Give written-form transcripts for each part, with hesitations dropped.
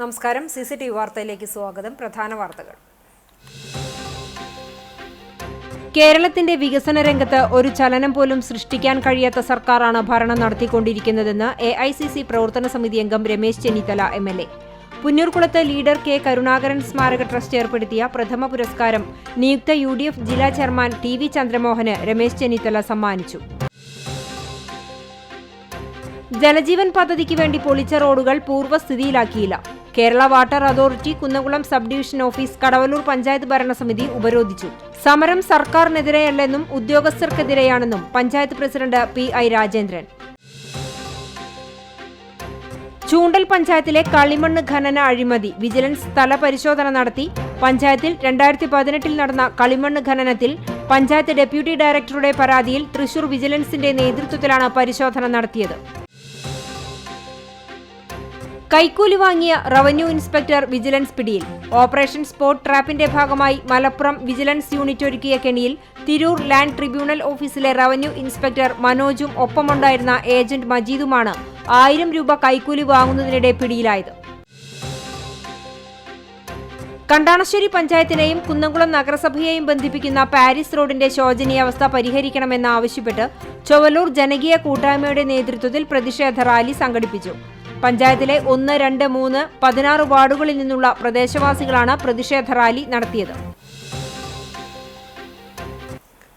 നമസ്കാരം. CCTV വാർത്തയിലേക്ക് സ്വാഗതം. പ്രധാന വാർത്തകൾ. കേരളത്തിന്റെ വികസന രംഗത്ത് ഒരു ചലനം പോലും സൃഷ്ടിക്കാൻ കഴിയാത്ത സർക്കാരാണ് ഭരണം നടത്തിക്കൊണ്ടിരിക്കുന്നതെന്ന് AICC പ്രവർത്തന സമിതി അംഗം രമേശ് ചെന്നിത്തല MLA. പുന്നൂർകുളത്ത് ലീഡർ K. കരുണാകരൻ സ്മാരക ട്രസ്റ്റ് ഏർപ്പെടുത്തിയ പ്രഥമ പുരസ്കാരം നിയുക്ത UDF ജില്ലാ ചെയർമാൻ TV ചന്ദ്രമോഹന് രമേശ് ചെന്നിത്തല സമ്മാനിച്ചു. ജലജീവൻ പദ്ധതിക്ക് വേണ്ടി പൊളിച്ച റോഡുകൾ പൂർവ്വസ്ഥിതിയിലാക്കിയില്ല. Kerala water authority Kunnamkulam sub division office Kadavallur panchayat ഭരണസമിതി ഉപരോധിച്ചു. സമരം സർക്കാരിനെതിരെയല്ലെന്നും ഉദ്യോഗസ്ഥർക്കെതിരെയാണെന്നും പഞ്ചായത്ത് പ്രസിഡന്റ് PI രാജേന്ദ്രൻ. ചൂണ്ടൽ പഞ്ചായത്തിലെ കളിമണ്ണ് ഖനന അഴിമതി വിജിലൻസ് സ്ഥല പരിശോധന നടത്തി. പഞ്ചായത്തിൽ 2018 നടന്ന കളിമണ്ണ് ഖനനത്തിൽ പഞ്ചായത്ത് ഡെപ്യൂട്ടി ഡയറക്ടറുടെ പരാതിയിൽ തൃശൂർ വിജിലൻസിന്റെ നേതൃത്വത്തിലാണ് പരിശോധന നടത്തിയത്. കൈക്കൂലി വാങ്ങിയ റവന്യൂ ഇൻസ്പെക്ടർ വിജിലൻസ് പിടിയിൽ. ഓപ്പറേഷൻ സ്പോട്ട് ട്രാപ്പിന്റെ ഭാഗമായി മലപ്പുറം വിജിലൻസ് യൂണിറ്റ് ഒരുക്കിയ കെണിയിൽ തിരൂർ ലാൻഡ് ട്രിബ്യൂണൽ ഓഫീസിലെ റവന്യൂ ഇൻസ്പെക്ടർ മനോജും ഒപ്പമുണ്ടായിരുന്ന ഏജന്റ് മജീദുമാണ് 1000 രൂപ കൈക്കൂലി വാങ്ങുന്നതിനിടെ പിടിയിലായത്. കണ്ടാണശ്ശേരി പഞ്ചായത്തിനെയും കുന്നംകുളം നഗരസഭയെയും ബന്ധിപ്പിക്കുന്ന പാരീസ് റോഡിന്റെ ശോചനീയാവസ്ഥ പരിഹരിക്കണമെന്നാവശ്യപ്പെട്ട് ചൊവ്വലൂർ ജനകീയ കൂട്ടായ്മയുടെ നേതൃത്വത്തിൽ പ്രതിഷേധ റാലി സംഘടിപ്പിച്ചു. പഞ്ചായത്തിലെ 1, 2, 3, 16 വാർഡുകളിൽ നിന്നുള്ള പ്രദേശവാസികളാണ് പ്രതിഷേധ റാലി നടത്തിയത്.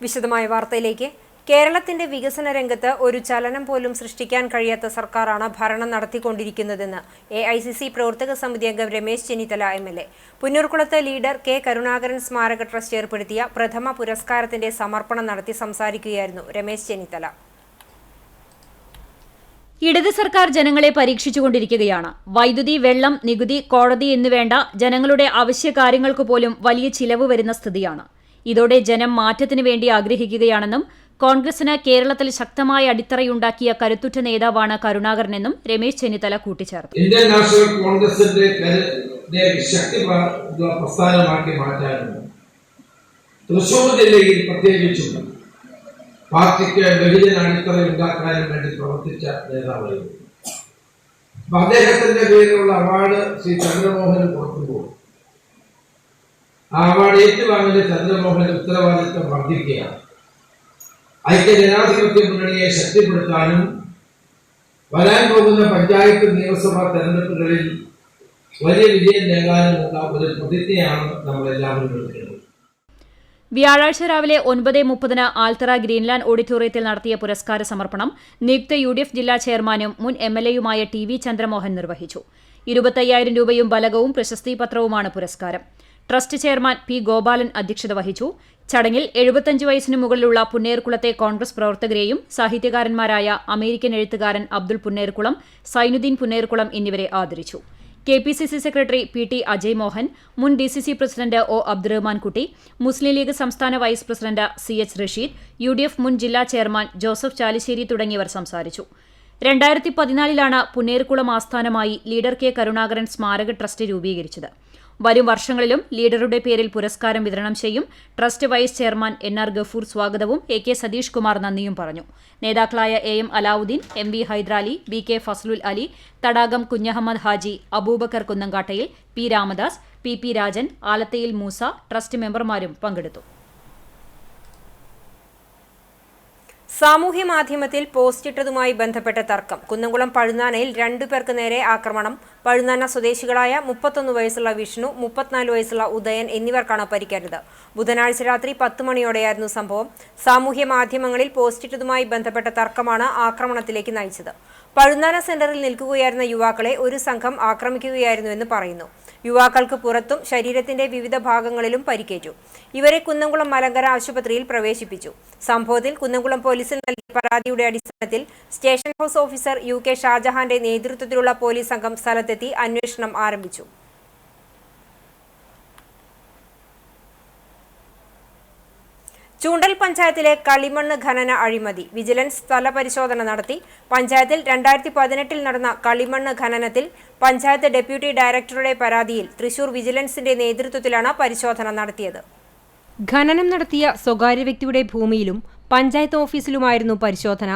വിശദമായ വാർത്തയിലേക്ക്. കേരളത്തിന്റെ വികസന രംഗത്ത് ഒരു ചലനം പോലും സൃഷ്ടിക്കാൻ കഴിയാത്ത സർക്കാരാണ് ഭരണം നടത്തിക്കൊണ്ടിരിക്കുന്നതെന്ന് AICC പ്രവർത്തക സമിതി അംഗം രമേശ് ചെന്നിത്തല MLA. പുന്നൂർകുളത്ത് ലീഡർ K. കരുണാകരൻ സ്മാരക ട്രസ്റ്റ് ഏർപ്പെടുത്തിയ പ്രഥമ പുരസ്കാരത്തിന്റെ സമർപ്പണം നടത്തി സംസാരിക്കുകയായിരുന്നു രമേശ് ചെന്നിത്തല. ഇടത് സർക്കാർ ജനങ്ങളെ പരീക്ഷിച്ചുകൊണ്ടിരിക്കുകയാണ്. വൈദ്യുതി, വെള്ളം, നികുതി, കോടതി എന്നുവേണ്ട ജനങ്ങളുടെ അവശ്യ കാര്യങ്ങൾക്ക് പോലും വലിയ ചിലവ് വരുന്ന സ്ഥിതിയാണ്. ഇതോടെ ജനം മാറ്റത്തിനു വേണ്ടി ആഗ്രഹിക്കുകയാണെന്നും കോൺഗ്രസിന് കേരളത്തിൽ ശക്തമായ അടിത്തറയുണ്ടാക്കിയ കരുത്തുറ്റ നേതാവാണ് കരുണാകരനെന്നും രമേശ് ചെന്നിത്തല കൂട്ടിച്ചേർത്തു. ഇന്ത്യൻ നാഷണൽ കോൺഗ്രസിന്റെ ശക്തി പ്രസ്ഥാനമാക്കി മാറ്റാനും തൃശൂർ ജില്ലയിൽ പ്രത്യേകിച്ചും പാർട്ടിക്ക് ബഹുജന അടിത്തറ ഉണ്ടാക്കാനും വേണ്ടി പ്രവർത്തിച്ച നേതാവായിരുന്നു. അദ്ദേഹത്തിന്റെ പേരിലുള്ള അവാർഡ് ശ്രീ ചന്ദ്രമോഹന് കൊടുക്കുമ്പോൾ ആ അവാർഡ് ഏറ്റുവാങ്ങുന്ന ചന്ദ്രമോഹന്റെ ഉത്തരവാദിത്വം വർദ്ധിക്കുകയാണ്. ഐക്യജനാധിപത്യ മുന്നണിയെ ശക്തിപ്പെടുത്താനും വരാൻ പോകുന്ന പഞ്ചായത്ത് നിയമസഭാ തെരഞ്ഞെടുപ്പുകളിൽ വലിയ വിജയം നേടാനുമുള്ള ഒരു പ്രതിജ്ഞയാണ് നമ്മളെല്ലാവരും എടുക്കുന്നത്. വ്യാഴാഴ്ച രാവിലെ 9:30 ആൽത്തറ ഗ്രീൻലാൻഡ് ഓഡിറ്റോറിയത്തിൽ നടത്തിയ പുരസ്കാര സമർപ്പണം നിയുക്ത UDF ജില്ലാ ചെയർമാനും മുൻ MLAയുമായ TV ചന്ദ്രമോഹൻ നിർവഹിച്ചു. 25,000 രൂപയും ബലകവും പ്രശസ്തിപത്രവുമാണ് പുരസ്കാരം. Trust chairman P. ഗോപാലൻ അധ്യക്ഷത വഹിച്ചു. ചടങ്ങിൽ 75 വയസ്സിനു മുകളിലുള്ള പുന്നേർകുളത്തെ കോൺഗ്രസ് പ്രവർത്തകരെയും സാഹിത്യകാരന്മാരായ അമേരിക്കൻ എഴുത്തുകാരൻ അബ്ദുൾ പുന്നേർകുളം, സൈനുദ്ദീൻ പുന്നേർകുളം എന്നിവരെ ആദരിച്ചു. KPCC secretary PT Ajay Mohan, മുൻ DCC president O. Abdurahman Kutty, Muslim League സംസ്ഥാന vice president CH Rasheed, UDF മുൻ ജില്ലാ ചെയർമാൻ ജോസഫ് ചാലിശ്ശേരി തുടങ്ങിയവർ സംസാരിച്ചു. 2014 പുന്നേർകുളം ആസ്ഥാനമായി ലീഡർ K. കരുണാകരൻ സ്മാരക ട്രസ്റ്റ് രൂപീകരിച്ചത്. വരും വർഷങ്ങളിലും ലീഡറുടെ പേരിൽ പുരസ്കാരം വിതരണം ചെയ്യും. Trust vice chairman NR Gafoor സ്വാഗതവും AK സതീഷ് കുമാർ നന്ദിയും പറഞ്ഞു. നേതാക്കളായ AM Alauddin, MV Hyder Ali, BK Fazlul Ali, തടാകം Kunjahammed Haji, Abubakar കുന്നങ്കാട്ടയിൽ, P. Ramadas, PP Rajan, ആലത്തയിൽ Musa, trust മെമ്പർമാരും പങ്കെടുത്തു. സാമൂഹ്യ മാധ്യമത്തിൽ പോസ്റ്റിട്ടതുമായി ബന്ധപ്പെട്ട തർക്കം. കുന്നംകുളം പഴുന്നാനയിൽ 2 പേർക്ക് നേരെ ആക്രമണം. പഴുന്നാന സ്വദേശികളായ 31 വയസ്സുള്ള വിഷ്ണു, 34 വയസ്സുള്ള ഉദയൻ എന്നിവർക്കാണ് പരിക്കേറ്റത്. ബുധനാഴ്ച രാത്രി 10 മണിയോടെയായിരുന്നു സംഭവം. സാമൂഹ്യ മാധ്യമങ്ങളിൽ പോസ്റ്റിട്ടതുമായി ബന്ധപ്പെട്ട തർക്കമാണ് ആക്രമണത്തിലേക്ക് നയിച്ചത്. പഴുന്നാന സെന്ററിൽ നിൽക്കുകയായിരുന്ന യുവാക്കളെ ഒരു സംഘം ആക്രമിക്കുകയായിരുന്നുവെന്ന് പറയുന്നു. യുവാക്കൾക്ക് പുറത്തും ശരീരത്തിന്റെ വിവിധ ഭാഗങ്ങളിലും പരിക്കേറ്റു. ഇവരെ കുന്നംകുളം മലങ്കര ആശുപത്രിയിൽ പ്രവേശിപ്പിച്ചു. സംഭവത്തിൽ കുന്നംകുളം പോലീസിൽ നൽകിയ പരാതിയുടെ അടിസ്ഥാനത്തിൽ സ്റ്റേഷൻ ഹൌസ് ഓഫീസർ UK ഷാജഹാന്റെ നേതൃത്വത്തിലുള്ള പോലീസ് സംഘം സ്ഥലത്തെത്തി അന്വേഷണം ആരംഭിച്ചു. ചൂണ്ടൽ പഞ്ചായത്തിലെ കളിമണ്ണ് ഖനന അഴിമതി വിജിലൻസ് സ്ഥല പരിശോധന നടത്തി. പഞ്ചായത്തിൽ 2018 നടന്ന കളിമണ്ണ് ഖനനത്തിൽ പഞ്ചായത്ത് ഡെപ്യൂട്ടി ഡയറക്ടറുടെ പരാതിയിൽ തൃശൂർ വിജിലൻസിന്റെ നേതൃത്വത്തിലാണ് പരിശോധന നടത്തിയത്. ഖനനം നടത്തിയ സ്വകാര്യ വ്യക്തിയുടെ ഭൂമിയിലും പഞ്ചായത്ത് ഓഫീസിലുമായിരുന്നു പരിശോധന.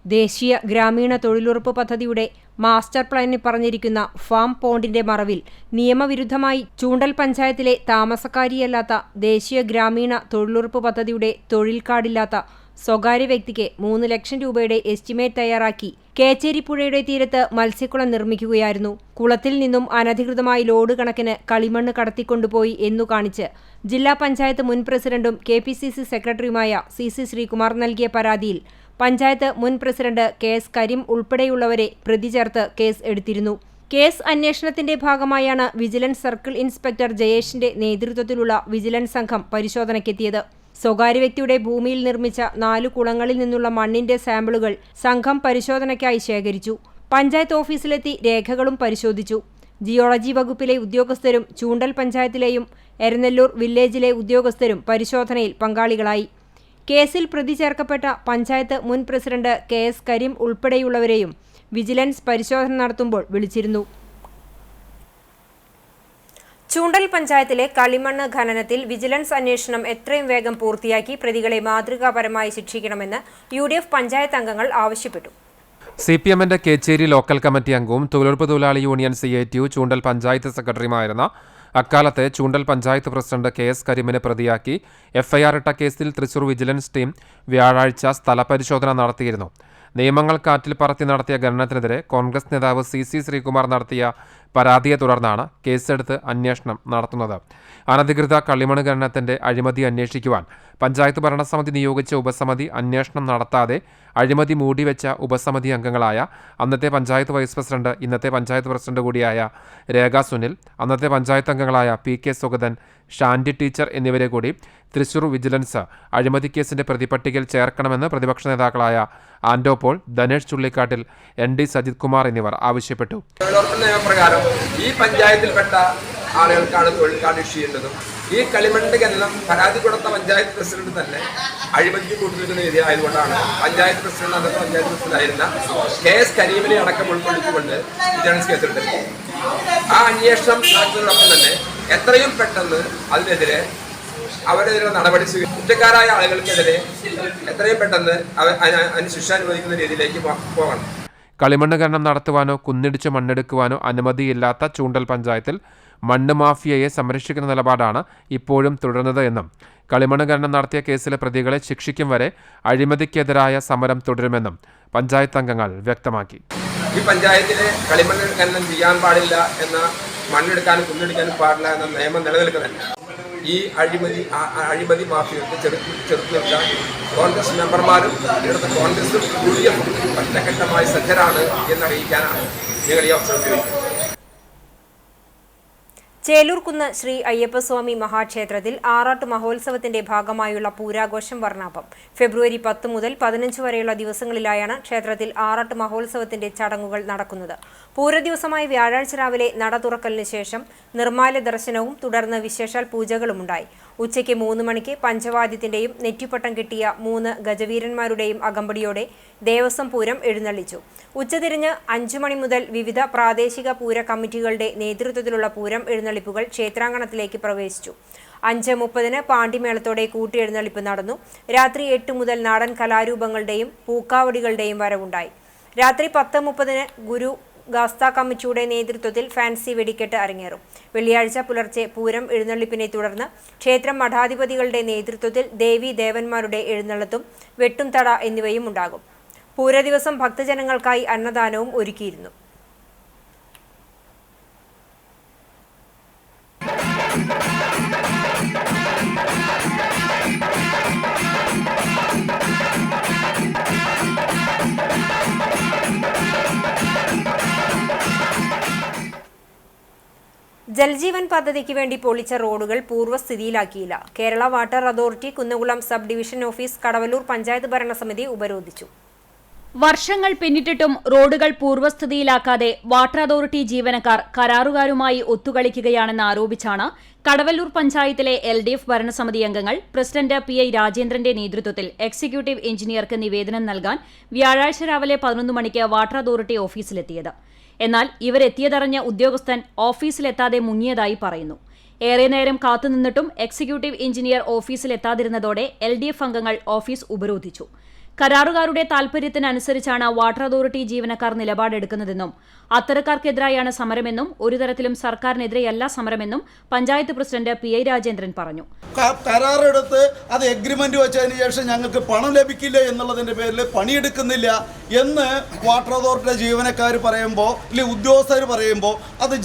ദേശീയ ഗ്രാമീണ തൊഴിലുറപ്പ് പദ്ധതിയുടെ മാസ്റ്റർ പ്ലാനിൽ പറഞ്ഞിരിക്കുന്ന ഫാം പോണ്ടിന്റെ മറവിൽ നിയമവിരുദ്ധമായി ചൂണ്ടൽ പഞ്ചായത്തിലെ താമസക്കാരിയല്ലാത്ത ദേശീയ ഗ്രാമീണ തൊഴിലുറപ്പ് പദ്ധതിയുടെ തൊഴിൽ കാർഡില്ലാത്ത സ്വകാര്യ വ്യക്തിക്ക് 3 ലക്ഷം രൂപയുടെ എസ്റ്റിമേറ്റ് തയ്യാറാക്കി കേച്ചേരി പുഴയുടെ തീരത്ത് മത്സ്യക്കുളം നിർമ്മിക്കുകയായിരുന്നു. കുളത്തിൽ നിന്നും അനധികൃതമായി ലോഡ് കണക്കിന് കളിമണ്ണ് കടത്തിക്കൊണ്ടുപോയി എന്നു കാണിച്ച് ജില്ലാ പഞ്ചായത്ത് മുൻ പ്രസിഡന്റും KPCC സെക്രട്ടറിയുമായ CC ശ്രീകുമാർ നൽകിയ പരാതിയിൽ പഞ്ചായത്ത് മുൻ പ്രസിഡന്റ് KS കരീം ഉൾപ്പെടെയുള്ളവരെ പ്രതി ചേർത്ത് കേസ് എടുത്തിരുന്നു. കേസ് അന്വേഷണത്തിന്റെ ഭാഗമായാണ് വിജിലൻസ് സർക്കിൾ ഇൻസ്പെക്ടർ ജയേഷിന്റെ നേതൃത്വത്തിലുള്ള വിജിലൻസ് സംഘം പരിശോധനയ്ക്കെത്തിയത്. സ്വകാര്യ വ്യക്തിയുടെ ഭൂമിയിൽ നിർമ്മിച്ച 4 കുളങ്ങളിൽ നിന്നുള്ള മണ്ണിന്റെ സാമ്പിളുകൾ സംഘം പരിശോധനയ്ക്കായി ശേഖരിച്ചു. പഞ്ചായത്ത് ഓഫീസിലെത്തി രേഖകളും പരിശോധിച്ചു. ജിയോളജി വകുപ്പിലെ ഉദ്യോഗസ്ഥരും ചൂണ്ടൽ പഞ്ചായത്തിലെയും എരനെല്ലൂർ വില്ലേജിലെ ഉദ്യോഗസ്ഥരും പരിശോധനയിൽ പങ്കാളികളായി. കേസിൽ പ്രതി ചേർക്കപ്പെട്ട പഞ്ചായത്ത് മുൻ പ്രസിഡന്റ് KS കരീം ഉൾപ്പെടെയുള്ളവരെയും വിജിലൻസ് പരിശോധന നടത്തുമ്പോൾ വിളിച്ചിരുന്നു. ചൂണ്ടൽ പഞ്ചായത്തിലെ കളിമണ്ണ് ഖനനത്തിൽ വിജിലൻസ് അന്വേഷണം എത്രയും വേഗം പൂർത്തിയാക്കി പ്രതികളെ മാതൃകാപരമായി ശിക്ഷിക്കണമെന്ന് UDF പഞ്ചായത്ത് അംഗങ്ങൾ ആവശ്യപ്പെട്ടു. CPMന്റെ കേച്ചേരി ലോക്കൽ കമ്മിറ്റി അംഗവും തൊഴിലുറപ്പ് തൊഴിലാളി യൂണിയൻ CITU ചൂണ്ടൽ പഞ്ചായത്ത് സെക്രട്ടറിയുമായിരുന്ന അക്കാലത്തെ ചൂണ്ടൽ പഞ്ചായത്ത് പ്രസിഡന്റ് KS കരീമിനെ പ്രതിയാക്കി FIR ഇട്ട കേസിൽ തൃശൂർ വിജിലൻസ് ടീം വ്യാഴാഴ്ച സ്ഥലപരിശോധന നടത്തിയിരുന്നു. നിയമങ്ങൾ കാറ്റിൽ പറത്തി നടത്തിയ ഖനനത്തിനെതിരെ കോൺഗ്രസ് നേതാവ് CC ശ്രീകുമാർ നടത്തിയ പരാതിയെ തുടർന്നാണ് കേസെടുത്ത് അന്വേഷണം നടത്തുന്നത്. അനധികൃത കളിമണ്ണ് ഖനനത്തിന്റെ അഴിമതി അന്വേഷിക്കുവാൻ പഞ്ചായത്ത് ഭരണസമിതി നിയോഗിച്ച ഉപസമിതി അന്വേഷണം നടത്താതെ അഴിമതി മൂടിവെച്ച ഉപസമിതി അംഗങ്ങളായ അന്നത്തെ പഞ്ചായത്ത് വൈസ് പ്രസിഡന്റ്, ഇന്നത്തെ പഞ്ചായത്ത് പ്രസിഡന്റ് കൂടിയായ രേഖ സുനിൽ, അന്നത്തെ പഞ്ചായത്ത് അംഗങ്ങളായ PK സുഗതൻ, ഷാൻഡി ടീച്ചർ എന്നിവരെ കൂടി തൃശൂർ വിജിലൻസ് അഴിമതി കേസിന്റെ പ്രതിപട്ടികയിൽ ചേർക്കണമെന്ന് പ്രതിപക്ഷ നേതാക്കളായ ആൻഡോ പോൾ, ധനേഷ് ചുള്ളിക്കാട്ടിൽ, ND സജിത് കുമാർ എന്നിവർ ആവശ്യപ്പെട്ടു. നിയമപ്രകാരം ഈ പഞ്ചായത്തിൽപ്പെട്ട ആളുകൾക്കാണ് തൊഴിൽ കാർഡ് ഇഷ്യൂ ചെയ്യുന്നതും ഈ കളിമണ്ണിന്റെ ഖനനം പരാതി കൊടുത്ത പഞ്ചായത്ത് പ്രസിഡന്റ് തന്നെ അഴിമതിക്ക് കൂട്ടുനിൽക്കുന്ന രീതിയായതുകൊണ്ടാണ് പഞ്ചായത്ത് പ്രസിഡന്റ്, അന്നത്തെ പഞ്ചായത്ത് പ്രസിഡന്റായിരുന്ന KS കരീമിനെ അടക്കം ഉൾക്കൊള്ളിച്ചുകൊണ്ട് വിജിലൻസ് കേസെടുത്തത്. ആ അന്വേഷണം നടത്തുന്നതോടൊപ്പം തന്നെ എത്രയും പെട്ടെന്ന് അതിനെതിരെ അവരെതിരെ നടപടി സ്വീകരിക്കും. കുറ്റക്കാരായ ആളുകൾക്കെതിരെ എത്രയും പെട്ടെന്ന് അതിന് ശിക്ഷ അനുവദിക്കുന്ന രീതിയിലേക്ക് പോകണം. കളിമണ്ണ് ഖനനം നടത്തുവാനോ കുന്നിടിച്ച് മണ്ണെടുക്കുവാനോ അനുമതിയില്ലാത്ത ചൂണ്ടൽ പഞ്ചായത്തിൽ മണ്ണ് മാഫിയയെ സംരക്ഷിക്കുന്ന നിലപാടാണ് ഇപ്പോഴും തുടരുന്നത് എന്നും കളിമണ്ണ് ഖനനം നടത്തിയ കേസിലെ പ്രതികളെ ശിക്ഷിക്കും വരെ അഴിമതിക്കെതിരായ സമരം തുടരുമെന്നും പഞ്ചായത്ത് അംഗങ്ങൾ വ്യക്തമാക്കി. ഈ പഞ്ചായത്തിലെ കളിമണ്ണ് ഖനനം ചെയ്യാൻ പാടില്ല എന്ന, മണ്ണെടുക്കാനും കുന്നെടുക്കാനും പാടില്ല എന്ന നിയമം നിലനിൽക്കുന്നില്ല. ഈ അഴിമതി മാഫിയർക്ക് ചെറുത്തു നിർത്താൻ കോൺഗ്രസ് മെമ്പർമാരും ഇവിടുത്തെ കോൺഗ്രസും UDF ഒറ്റഘട്ടമായി സജ്ജരാണ് എന്നറിയിക്കാനാണ് ഞങ്ങൾ ഈ അവസരം ഉപയോഗിക്കുന്നത്. ചേലൂർകുന്ന് ശ്രീ അയ്യപ്പസ്വാമി മഹാക്ഷേത്രത്തിൽ ആറാട്ട് മഹോത്സവത്തിന്റെ ഭാഗമായുള്ള പൂരാഘോഷം വർണ്ണാഭം. ഫെബ്രുവരി 10 മുതൽ 15 വരെയുള്ള ദിവസങ്ങളിലായാണ് ക്ഷേത്രത്തിൽ ആറാട്ട് മഹോത്സവത്തിന്റെ ചടങ്ങുകൾ നടക്കുന്നത്. പൂരദിവസമായ വ്യാഴാഴ്ച രാവിലെ നട തുറക്കലിന് ശേഷം നിർമ്മാല്യ ദർശനവും തുടർന്ന് വിശേഷാൽ പൂജകളുമുണ്ടായി. ഉച്ചയ്ക്ക് 3 മണിക്ക് പഞ്ചവാദ്യത്തിന്റെയും നെറ്റിപ്പട്ടം കിട്ടിയ 3 ഗജവീരന്മാരുടെയും അകമ്പടിയോടെ ദേവസ്വം പൂരം എഴുന്നള്ളിച്ചു. ഉച്ചതിരിഞ്ഞ് 5 മണി മുതൽ വിവിധ പ്രാദേശിക പൂര കമ്മിറ്റികളുടെ നേതൃത്വത്തിലുള്ള പൂരം എഴുന്നള്ളിപ്പുകൾ ക്ഷേത്രാങ്കണത്തിലേക്ക് പ്രവേശിച്ചു. 5:30 പാണ്ടിമേളത്തോടെ കൂട്ടിയെഴുന്നള്ളിപ്പ് നടന്നു. രാത്രി 8 മുതൽ നാടൻ കലാരൂപങ്ങളുടെയും പൂക്കാവടികളുടെയും വരവുണ്ടായി. രാത്രി 10:30 ഗുരു ഗാസ്ത കമ്മിറ്റിയുടെ നേതൃത്വത്തിൽ ഫാൻസി വെടിക്കെട്ട് അരങ്ങേറും. വെള്ളിയാഴ്ച പുലർച്ചെ പൂരം എഴുന്നള്ളിപ്പിനെ തുടർന്ന് ക്ഷേത്രം മഠാധിപതികളുടെ നേതൃത്വത്തിൽ ദേവീ ദേവന്മാരുടെ എഴുന്നള്ളത്തും വെട്ടും തട എന്നിവയും ഉണ്ടാകും. പൂരദിവസം ഭക്തജനങ്ങൾക്കായി അന്നദാനവും ഒരുക്കിയിരുന്നു. ജൽജീവൻ പദ്ധതിക്ക് വേണ്ടി പൊളിച്ച റോഡുകൾ പൂർവ്വസ്ഥിതിയിലാക്കിയില്ല. Kerala water authority Kunnamkulam sub division office Kadavallur panchayat ഭരണസമിതി ഉപരോധിച്ചു. വർഷങ്ങൾ പിന്നിട്ടിട്ടും റോഡുകൾ പൂർവ്വസ്ഥിതിയിലാക്കാതെ വാട്ടർ അതോറിറ്റി ജീവനക്കാർ കരാറുകാരുമായി ഒത്തുകളിക്കുകയാണെന്ന് ആരോപിച്ചാണ് കടവല്ലൂർ പഞ്ചായത്തിലെ LDF ഭരണസമിതി അംഗങ്ങൾ പ്രസിഡന്റ് PI രാജേന്ദ്രന്റെ നേതൃത്വത്തിൽ എക്സിക്യൂട്ടീവ് എഞ്ചിനീയർക്ക് നിവേദനം നൽകാൻ വ്യാഴാഴ്ച രാവിലെ 11 മണിക്ക് വാട്ടർ അതോറിറ്റി ഓഫീസിലെത്തിയത്. എന്നാൽ ഇവരെത്തിയതറിഞ്ഞ ഉദ്യോഗസ്ഥൻ ഓഫീസിലെത്താതെ മുങ്ങിയതായി പറയുന്നു. ഏറെ നേരം കാത്തുനിന്നിട്ടും എക്സിക്യൂട്ടീവ് എഞ്ചിനീയർ ഓഫീസിലെത്താതിരുന്നതോടെ LDF അംഗങ്ങൾ ഓഫീസ് ഉപരോധിച്ചു. കരാറുകാരുടെ താൽപര്യത്തിനനുസരിച്ചാണ് വാട്ടർ അതോറിറ്റി ജീവനക്കാർ നിലപാടെടുക്കുന്നതെന്നും അത്തരക്കാർക്കെതിരായാണ് സമരമെന്നും ഒരു തരത്തിലും സർക്കാരിനെതിരെയല്ല സമരമെന്നും പഞ്ചായത്ത് പ്രസിഡന്റ് PI രാജേന്ദ്രൻ പറഞ്ഞു. കരാറെടുത്ത് അത് എഗ്രിമെന്റ് വെച്ചതിന് ശേഷം ഞങ്ങൾക്ക് പണം ലഭിക്കില്ല എന്നുള്ളതിന്റെ പേരിൽ പണിയെടുക്കുന്നില്ല എന്ന് വാട്ടർ അതോറിറ്റിയുടെ ജീവനക്കാർ പറയുമ്പോൾ അല്ലെങ്കിൽ ഉദ്യോഗസ്ഥർ പറയുമ്പോൾ അത്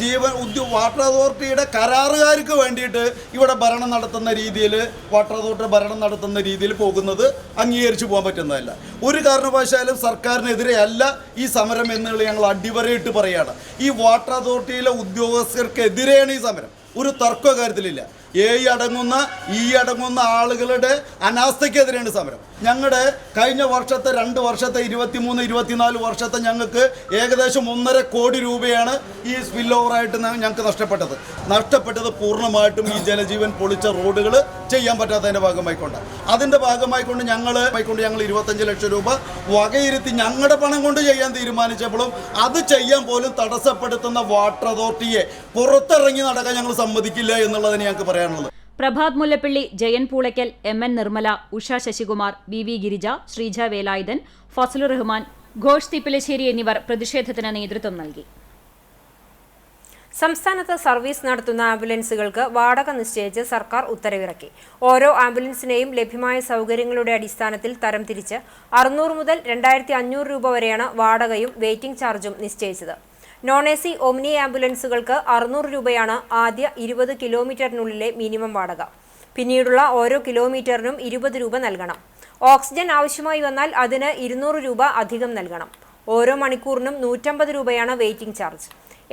വാട്ടർ അതോറിറ്റിയുടെ കരാറുകാർക്ക് വേണ്ടിയിട്ട് ഇവിടെ ഭരണം നടത്തുന്ന രീതിയിൽ വാട്ടർ അതോറിറ്റി ഭരണം നടത്തുന്ന രീതിയിൽ പോകുന്നത് അംഗീകരിച്ചു പോകാൻ പറ്റുന്നതല്ല. ഒരു കാരണവശാലും സർക്കാരിനെതിരെയല്ല ഈ സമരം എന്നുള്ളത് ഞങ്ങൾ അടിവരയിട്ട് പറയുകയാണ്. ഈ വാട്ടർ അതോറിറ്റിയിലെ ഉദ്യോഗസ്ഥർക്കെതിരെയാണ് ഈ സമരം. ഒരു തർക്ക കാര്യത്തിലില്ല. അടങ്ങുന്ന ആളുകളുടെ അനാസ്ഥയ്ക്കെതിരെയാണ് സമരം. ഞങ്ങളുടെ കഴിഞ്ഞ വർഷത്തെ 2 വർഷത്തെ 23-24 വർഷത്തെ ഞങ്ങൾക്ക് ഏകദേശം 1.5 കോടി രൂപയാണ് ഈ സ്പിൽ ഓവറായിട്ട് ഞങ്ങൾക്ക് നഷ്ടപ്പെട്ടത് പൂർണ്ണമായിട്ടും ഈ ജലജീവൻ പൊളിച്ച റോഡുകൾ ചെയ്യാൻ പറ്റാത്തതിൻ്റെ ഭാഗമായിക്കൊണ്ട് ഞങ്ങൾ 25 ലക്ഷം രൂപ വകയിരുത്തി ഞങ്ങളുടെ പണം കൊണ്ട് ചെയ്യാൻ തീരുമാനിച്ചപ്പോഴും അത് ചെയ്യാൻ പോലും തടസ്സപ്പെടുത്തുന്ന വാട്ടർ അതോറിറ്റിയെ പുറത്തിറങ്ങി നടക്കാൻ ഞങ്ങൾ സമ്മതിക്കില്ല എന്നുള്ളതിന് ഞങ്ങൾക്ക് പറയാനുള്ളത്. പ്രഭാത് മുല്ലപ്പള്ളി, ജയൻ പൂളയ്ക്കൽ, MN നിർമ്മല, ഉഷ ശശികുമാർ, BV ഗിരിജ, ശ്രീജ വേലായുധൻ, ഫസലുർ റഹ്മാൻ, ഘോഷ് തിപ്പലശ്ശേരി എന്നിവർ പ്രതിഷേധത്തിന് നേതൃത്വം നൽകി. സംസ്ഥാനത്ത് സർവീസ് നടത്തുന്ന ആംബുലൻസുകൾക്ക് വാടക നിശ്ചയിച്ച് സർക്കാർ ഉത്തരവിറക്കി. ഓരോ ആംബുലൻസിനെയും ലഭ്യമായ സൗകര്യങ്ങളുടെ അടിസ്ഥാനത്തിൽ തരംതിരിച്ച് 600 മുതൽ 2500 രൂപ വരെയാണ് വാടകയും വെയിറ്റിംഗ് ചാർജും നിശ്ചയിച്ചത്. non-AC ഒമ്നി ആംബുലൻസുകൾക്ക് 600 രൂപയാണ് ആദ്യ 20 കിലോമീറ്ററിനുള്ളിലെ മിനിമം വാടക. പിന്നീടുള്ള ഓരോ കിലോമീറ്ററിനും 20 രൂപ നൽകണം. ഓക്സിജൻ ആവശ്യമായി വന്നാൽ അതിന് 200 രൂപ അധികം നൽകണം. ഓരോ മണിക്കൂറിനും 150 രൂപയാണ് വെയിറ്റിംഗ് ചാർജ്.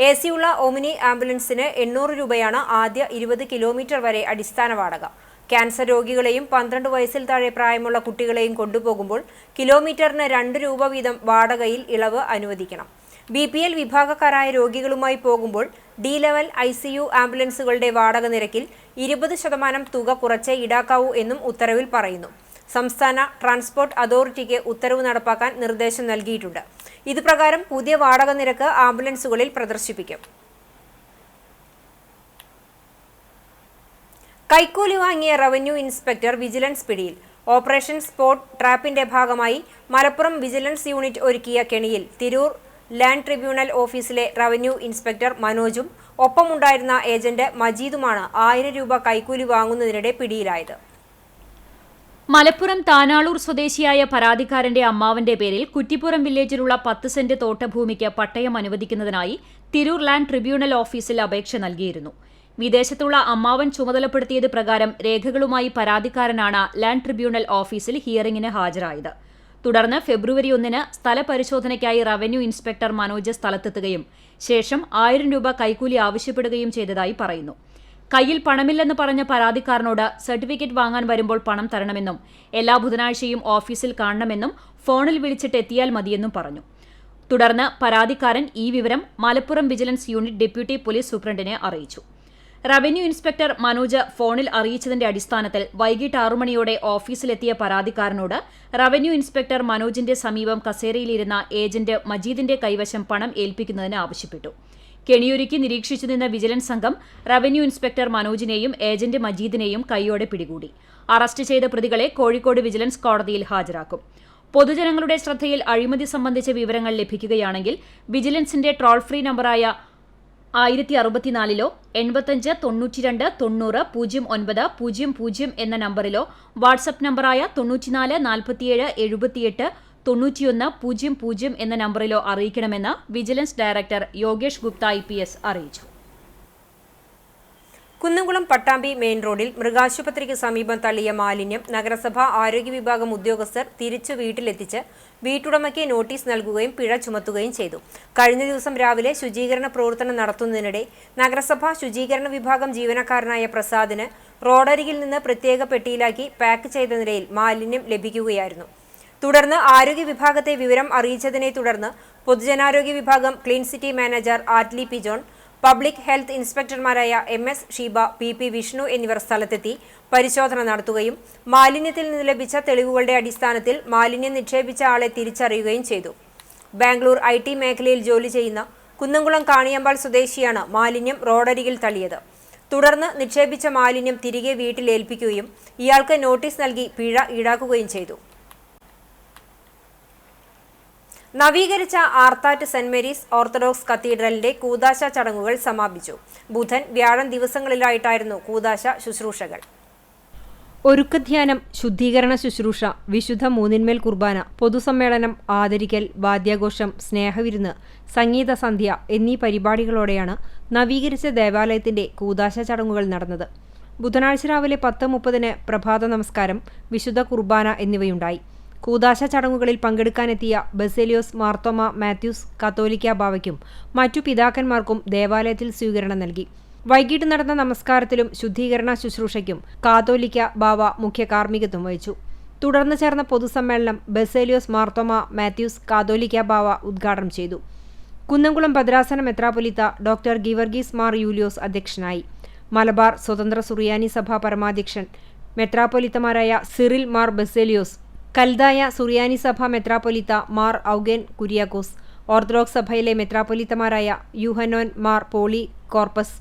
AC ഉള്ള ഒമ്നി ആംബുലൻസിന് 800 രൂപയാണ് ആദ്യ 20 കിലോമീറ്റർ വരെ അടിസ്ഥാന വാടക. ക്യാൻസർ രോഗികളെയും 12 വയസ്സിൽ താഴെ പ്രായമുള്ള കുട്ടികളെയും കൊണ്ടുപോകുമ്പോൾ കിലോമീറ്ററിന് 2 രൂപ വീതം വാടകയിൽ ഇളവ് അനുവദിക്കണം. BPL വിഭാഗക്കാരായ രോഗികളുമായി പോകുമ്പോൾ D ലെവൽ ICU ആംബുലൻസുകളുടെ വാടക നിരക്കിൽ 20% തുക കുറച്ച് ഈടാക്കാവൂ എന്നും ഉത്തരവിൽ പറയുന്നു. സംസ്ഥാന ട്രാൻസ്പോർട്ട് അതോറിറ്റിക്ക് ഉത്തരവ് നടപ്പാക്കാൻ നിർദ്ദേശം നൽകിയിട്ടുണ്ട്. ഇതുപ്രകാരം പുതിയ വാടക നിരക്ക് ആംബുലൻസുകളിൽ പ്രദർശിപ്പിക്കും. കൈക്കൂലി വാങ്ങിയ റവന്യൂ ഇൻസ്പെക്ടർ വിജിലൻസ് പിടിയിൽ. ഓപ്പറേഷൻ സ്പോട്ട് ട്രാപ്പിന്റെ ഭാഗമായി മലപ്പുറം വിജിലൻസ് യൂണിറ്റ് ഒരുക്കിയ കെണിയിൽ തിരൂർ ലാൻഡ് ട്രിബ്യൂണൽ ഓഫീസിലെ റവന്യൂ ഇൻസ്പെക്ടർ മനോജും ഒപ്പമുണ്ടായിരുന്ന ഏജന്റ് മജീദുമാണ് 1000 രൂപ കൈക്കൂലി വാങ്ങുന്നതിനിടെ പിടിയിലായത്. മലപ്പുറം താനാളൂർ സ്വദേശിയായ പരാതിക്കാരന്റെ അമ്മാവന്റെ പേരിൽ കുറ്റിപ്പുറം വില്ലേജിലുള്ള 10 സെന്റ് തോട്ടഭൂമിക്ക് പട്ടയം അനുവദിക്കുന്നതിനായി തിരൂർ ലാൻഡ് ട്രിബ്യൂണൽ ഓഫീസിൽ അപേക്ഷ നൽകിയിരുന്നു. വിദേശത്തുള്ള അമ്മാവൻ ചുമതലപ്പെടുത്തിയത് പ്രകാരം രേഖകളുമായി പരാതിക്കാരനാണ് ലാൻഡ് ട്രിബ്യൂണൽ ഓഫീസിൽ ഹിയറിംഗിന് ഹാജരായത്. തുടർന്ന് ഫെബ്രുവരി 1 സ്ഥലപരിശോധനയ്ക്കായി റവന്യൂ ഇൻസ്പെക്ടർ മനോജ് സ്ഥലത്തെത്തുകയും ശേഷം 1000 രൂപ കൈക്കൂലി ആവശ്യപ്പെടുകയും ചെയ്തതായി പറയുന്നു. കയ്യിൽ പണമില്ലെന്ന് പറഞ്ഞ പരാതിക്കാരനോട് സർട്ടിഫിക്കറ്റ് വാങ്ങാൻ വരുമ്പോൾ പണം തരണമെന്നും എല്ലാ ബുധനാഴ്ചയും ഓഫീസിൽ കാണണമെന്നും ഫോണിൽ വിളിച്ചിട്ട് എത്തിയാൽ മതിയെന്നും പറഞ്ഞു. തുടർന്ന് പരാതിക്കാരൻ ഈ വിവരം Malappuram vigilance unit deputy police സൂപ്രണ്ടിനെ അറിയിച്ചു. റവന്യൂ ഇൻസ്പെക്ടർ മനോജ് ഫോണിൽ അറിയിച്ചതിന്റെ അടിസ്ഥാനത്തിൽ വൈകിട്ട് 6 മണിയോടെ ഓഫീസിലെത്തിയ പരാതിക്കാരനോട് റവന്യൂ ഇൻസ്പെക്ടർ മനോജിന്റെ സമീപം കസേരയിലിരുന്ന ഏജന്റ് മജീദിന്റെ കൈവശം പണം ഏൽപ്പിക്കുന്നതിന് ആവശ്യപ്പെട്ടു. കെണിയൊരുക്കി നിരീക്ഷിച്ചു നിന്ന വിജിലൻസ് സംഘം റവന്യൂ ഇൻസ്പെക്ടർ മനോജിനെയും ഏജന്റ് മജീദിനെയും കൈയോടെ പിടികൂടി. അറസ്റ്റ് ചെയ്ത പ്രതികളെ കോഴിക്കോട് വിജിലൻസ് കോടതിയിൽ ഹാജരാക്കും. പൊതുജനങ്ങളുടെ ശ്രദ്ധയിൽ അഴിമതി സംബന്ധിച്ച വിവരങ്ങൾ ലഭിക്കുകയാണെങ്കിൽ വിജിലൻസിന്റെ ടോൾ ഫ്രീ നമ്പറായ 1064 85 92 90 09 എന്ന നമ്പറിലോ വാട്സ്ആപ്പ് നമ്പറായ 94 47 78 91 00 എന്ന നമ്പറിലോ അറിയിക്കണമെന്ന് vigilance director Yogesh Gupta IPS അറിയിച്ചു. കുന്നംകുളം പട്ടാമ്പി മെയിൻ റോഡിൽ മൃഗാശുപത്രിക്ക് സമീപം തള്ളിയ മാലിന്യം നഗരസഭാ ആരോഗ്യ വിഭാഗം ഉദ്യോഗസ്ഥർ തിരിച്ചു വീട്ടിലെത്തിച്ച് വീട്ടുടമയ്ക്ക് നോട്ടീസ് നൽകുകയും പിഴ ചുമത്തുകയും ചെയ്തു. കഴിഞ്ഞ ദിവസം രാവിലെ ശുചീകരണ പ്രവർത്തനം നടത്തുന്നതിനിടെ നഗരസഭാ ശുചീകരണ വിഭാഗം ജീവനക്കാരനായ പ്രസാദിന് റോഡരികിൽ നിന്ന് പ്രത്യേക പെട്ടിയിലാക്കി പാക്ക് ചെയ്ത നിലയിൽ മാലിന്യം ലഭിക്കുകയായിരുന്നു. തുടർന്ന് ആരോഗ്യ വിഭാഗത്തെ വിവരം അറിയിച്ചതിനെ തുടർന്ന് പൊതുജനാരോഗ്യ വിഭാഗം clean city manager Atli P John, public health ഇൻസ്പെക്ടർമാരായ MS ഷീബ, PP വിഷ്ണു എന്നിവർ സ്ഥലത്തെത്തി പരിശോധന നടത്തുകയും മാലിന്യത്തിൽ നിന്ന് ലഭിച്ച തെളിവുകളുടെ അടിസ്ഥാനത്തിൽ മാലിന്യം നിക്ഷേപിച്ച ആളെ തിരിച്ചറിയുകയും ചെയ്തു. ബാംഗ്ലൂർ IT മേഖലയിൽ ജോലി ചെയ്യുന്ന കുന്നംകുളം കാണിയമ്പാൾ സ്വദേശിയാണ് മാലിന്യം റോഡരികിൽ തള്ളിയത്. തുടർന്ന് നിക്ഷേപിച്ച മാലിന്യം തിരികെ വീട്ടിലേൽപ്പിക്കുകയും ഇയാൾക്ക് നോട്ടീസ് നൽകി പിഴ ഈടാക്കുകയും ചെയ്തു. നവീകരിച്ച ആർത്താറ്റ് സെന്റ് മേരീസ് ഓർത്തഡോക്സ് കത്തീഡ്രലിന്റെ കൂദാശ ചടങ്ങുകൾ സമാപിച്ചു. ബുധൻ, വ്യാഴം ദിവസങ്ങളിലായിട്ടായിരുന്നു കൂദാശ ശുശ്രൂഷകൾ. ഒരുക്കധ്യാനം, ശുദ്ധീകരണ ശുശ്രൂഷ, വിശുദ്ധ മൂന്നിന്മേൽ കുർബാന, പൊതുസമ്മേളനം, ആദരിക്കൽ, വാദ്യാഘോഷം, സ്നേഹവിരുന്ന്, സംഗീത സന്ധ്യ എന്നീ പരിപാടികളോടെയാണ് നവീകരിച്ച ദേവാലയത്തിന്റെ കൂദാശ ചടങ്ങുകൾ നടന്നത്. ബുധനാഴ്ച രാവിലെ 10:30 പ്രഭാത നമസ്കാരം, വിശുദ്ധ കുർബാന എന്നിവയുണ്ടായി. കൂദാശ ചടങ്ങുകളിൽ പങ്കെടുക്കാനെത്തിയ ബസേലിയോസ് മാർത്തോമ മാത്യൂസ് കാത്തോലിക്ക ബാവയ്ക്കും മറ്റു പിതാക്കന്മാർക്കും ദേവാലയത്തിൽ സ്വീകരണം നൽകി. വൈകിട്ട് നടന്ന നമസ്കാരത്തിലും ശുദ്ധീകരണ ശുശ്രൂഷയ്ക്കും കാത്തോലിക്ക ബാവ മുഖ്യ കാർമ്മികത്വം വഹിച്ചു. തുടർന്ന് ചേർന്ന പൊതുസമ്മേളനം ബസേലിയോസ് മാർത്തോമ മാത്യൂസ് കാത്തോലിക്ക ബാവ ഉദ്ഘാടനം ചെയ്തു. കുന്നംകുളം ഭദ്രാസന മെത്രാപ്പൊലീത്ത ഡോക്ടർ ഗീവർഗീസ് മാർ യൂലിയോസ് അധ്യക്ഷനായി. മലബാർ സ്വതന്ത്ര സുറിയാനി സഭ പരമാധ്യക്ഷൻ മെത്രാപ്പൊലീത്തമാരായ സിറിൽ മാർ ബസേലിയോസ്, കൽദായ സുറിയാനി സഭ മെത്രാപ്പൊലീത്ത മാർ ഔഗേൻ കുര്യാക്കോസ്, ഓർത്തഡോക്സ് സഭയിലെ മെത്രാപ്പൊലീത്തമാരായ Yuhanon Mar Polycarpus,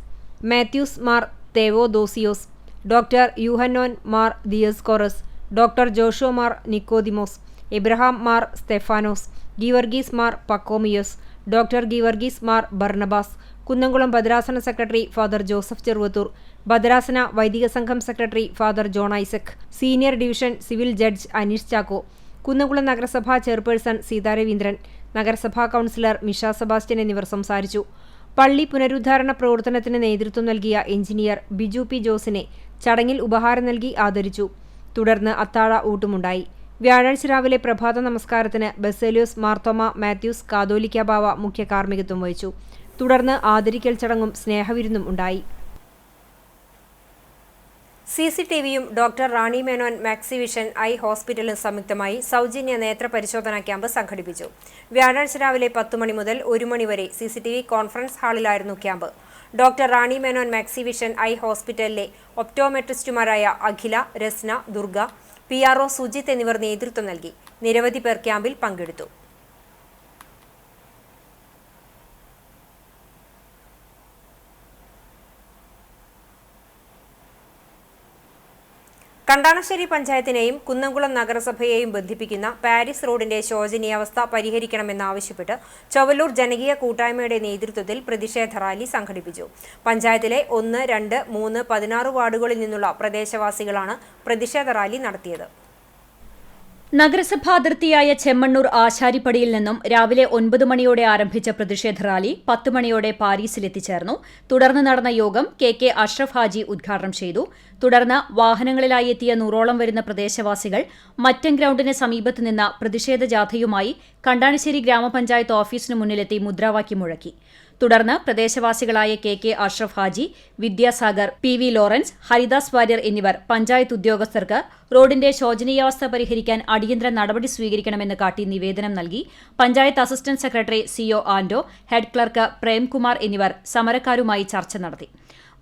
Mathews Mar Theodosius, doctor Yuhanon Mar Dioscorus, doctor Josho Mar Nicodemos, Abraham Mar Stephanos, Geevarghese Mar Pachomios, doctor Geevarghese Mar Barnabas, Kunnamkulam ഭദ്രാസന സെക്രട്ടറി ഫാദർ ജോസഫ് ചെറുവത്തൂർ, ഭദ്രാസന വൈദിക സംഘം secretary father John Isaac, senior division civil judge Aneesh Chacko, Kunnamkulam നഗരസഭാ ചെയർപേഴ്സൺ സീതാ രവീന്ദ്രൻ, നഗരസഭാ കൗൺസിലർ മിഷ സെബാസ്റ്റ്യൻ എന്നിവർ സംസാരിച്ചു. പള്ളി പുനരുദ്ധാരണ പ്രവർത്തനത്തിന് നേതൃത്വം നൽകിയ എഞ്ചിനീയർ ബിജു പി ജോസിനെ ചടങ്ങിൽ ഉപഹാരം നൽകി ആദരിച്ചു. തുടർന്ന് അത്താഴ ഊട്ടുമുണ്ടായി. വ്യാഴാഴ്ച രാവിലെ പ്രഭാത നമസ്കാരത്തിന് ബസേലിയോസ് മാർത്തോമ മാത്യൂസ് കാതോലിക്ക ബാവ മുഖ്യ കാർമ്മികത്വം വഹിച്ചു. തുടർന്ന് ആദരിക്കൽ ചടങ്ങും സ്നേഹവിരുന്നും ഉണ്ടായി. CCTVയും doctor Rani Menon Maxivision I ഹോസ്പിറ്റലും സംയുക്തമായി സൗജന്യ നേത്ര പരിശോധനാ ക്യാമ്പ് സംഘടിപ്പിച്ചു. വ്യാഴാഴ്ച രാവിലെ 10 മണി മുതൽ 1 മണി വരെ CCTV conference ഹാളിലായിരുന്നു camp. Doctor Rani Menon Maxivision I ഹോസ്പിറ്റലിലെ ഒപ്റ്റോമെട്രിസ്റ്റുമാരായ അഖില, രസ്ന, ദുർഗ, PRO സുജിത്ത് എന്നിവർ നേതൃത്വം നൽകി. നിരവധി പേർ ക്യാമ്പിൽ പങ്കെടുത്തു. കണ്ടാണശ്ശേരി പഞ്ചായത്തിനെയും കുന്നംകുളം നഗരസഭയെയും ബന്ധിപ്പിക്കുന്ന പാരീസ് റോഡിന്റെ ശോചനീയാവസ്ഥ പരിഹരിക്കണമെന്നാവശ്യപ്പെട്ട് ചൊവ്വലൂർ ജനകീയ കൂട്ടായ്മയുടെ നേതൃത്വത്തിൽ പ്രതിഷേധ റാലി സംഘടിപ്പിച്ചു. പഞ്ചായത്തിലെ 1, 2, 3, 16 വാർഡുകളിൽ നിന്നുള്ള പ്രദേശവാസികളാണ് പ്രതിഷേധ റാലി നടത്തിയത്. നഗരസഭാ അതിർത്തിയായ ചെമ്മണ്ണൂർ ആശാരിപ്പടിയിൽ നിന്നും രാവിലെ 9 മണിയോടെ ആരംഭിച്ച പ്രതിഷേധ റാലി 10 മണിയോടെ പാരീസിലെത്തിച്ചേർന്നു. തുടർന്ന് നടന്ന യോഗം KK അഷ്റഫ് ഹാജി ഉദ്ഘാടനം ചെയ്തു. തുടർന്ന് വാഹനങ്ങളിലായി എത്തിയ 100ഓളം വരുന്ന പ്രദേശവാസികൾ മറ്റം ഗ്രൌണ്ടിന് സമീപത്ത് നിന്ന പ്രതിഷേധ ജാഥയുമായി കണ്ടാണശ്ശേരി ഗ്രാമപഞ്ചായത്ത് ഓഫീസിനു മുന്നിലെത്തി മുദ്രാവാക്യം മുഴക്കി. തുടർന്ന് പ്രദേശവാസികളായ KK Ashraf Haji, Vidyasagar, PV Lawrence, Haridas Warrier എന്നിവർ പഞ്ചായത്ത് ഉദ്യോഗസ്ഥർക്ക് റോഡിന്റെ ശോചനീയാവസ്ഥ പരിഹരിക്കാൻ അടിയന്തര നടപടി സ്വീകരിക്കണമെന്ന് കാട്ടി നിവേദനം നൽകി. Panchayat assistant secretary CO Anto, head clerk Premkumar എന്നിവർ സമരക്കാരുമായി ചർച്ച നടത്തി.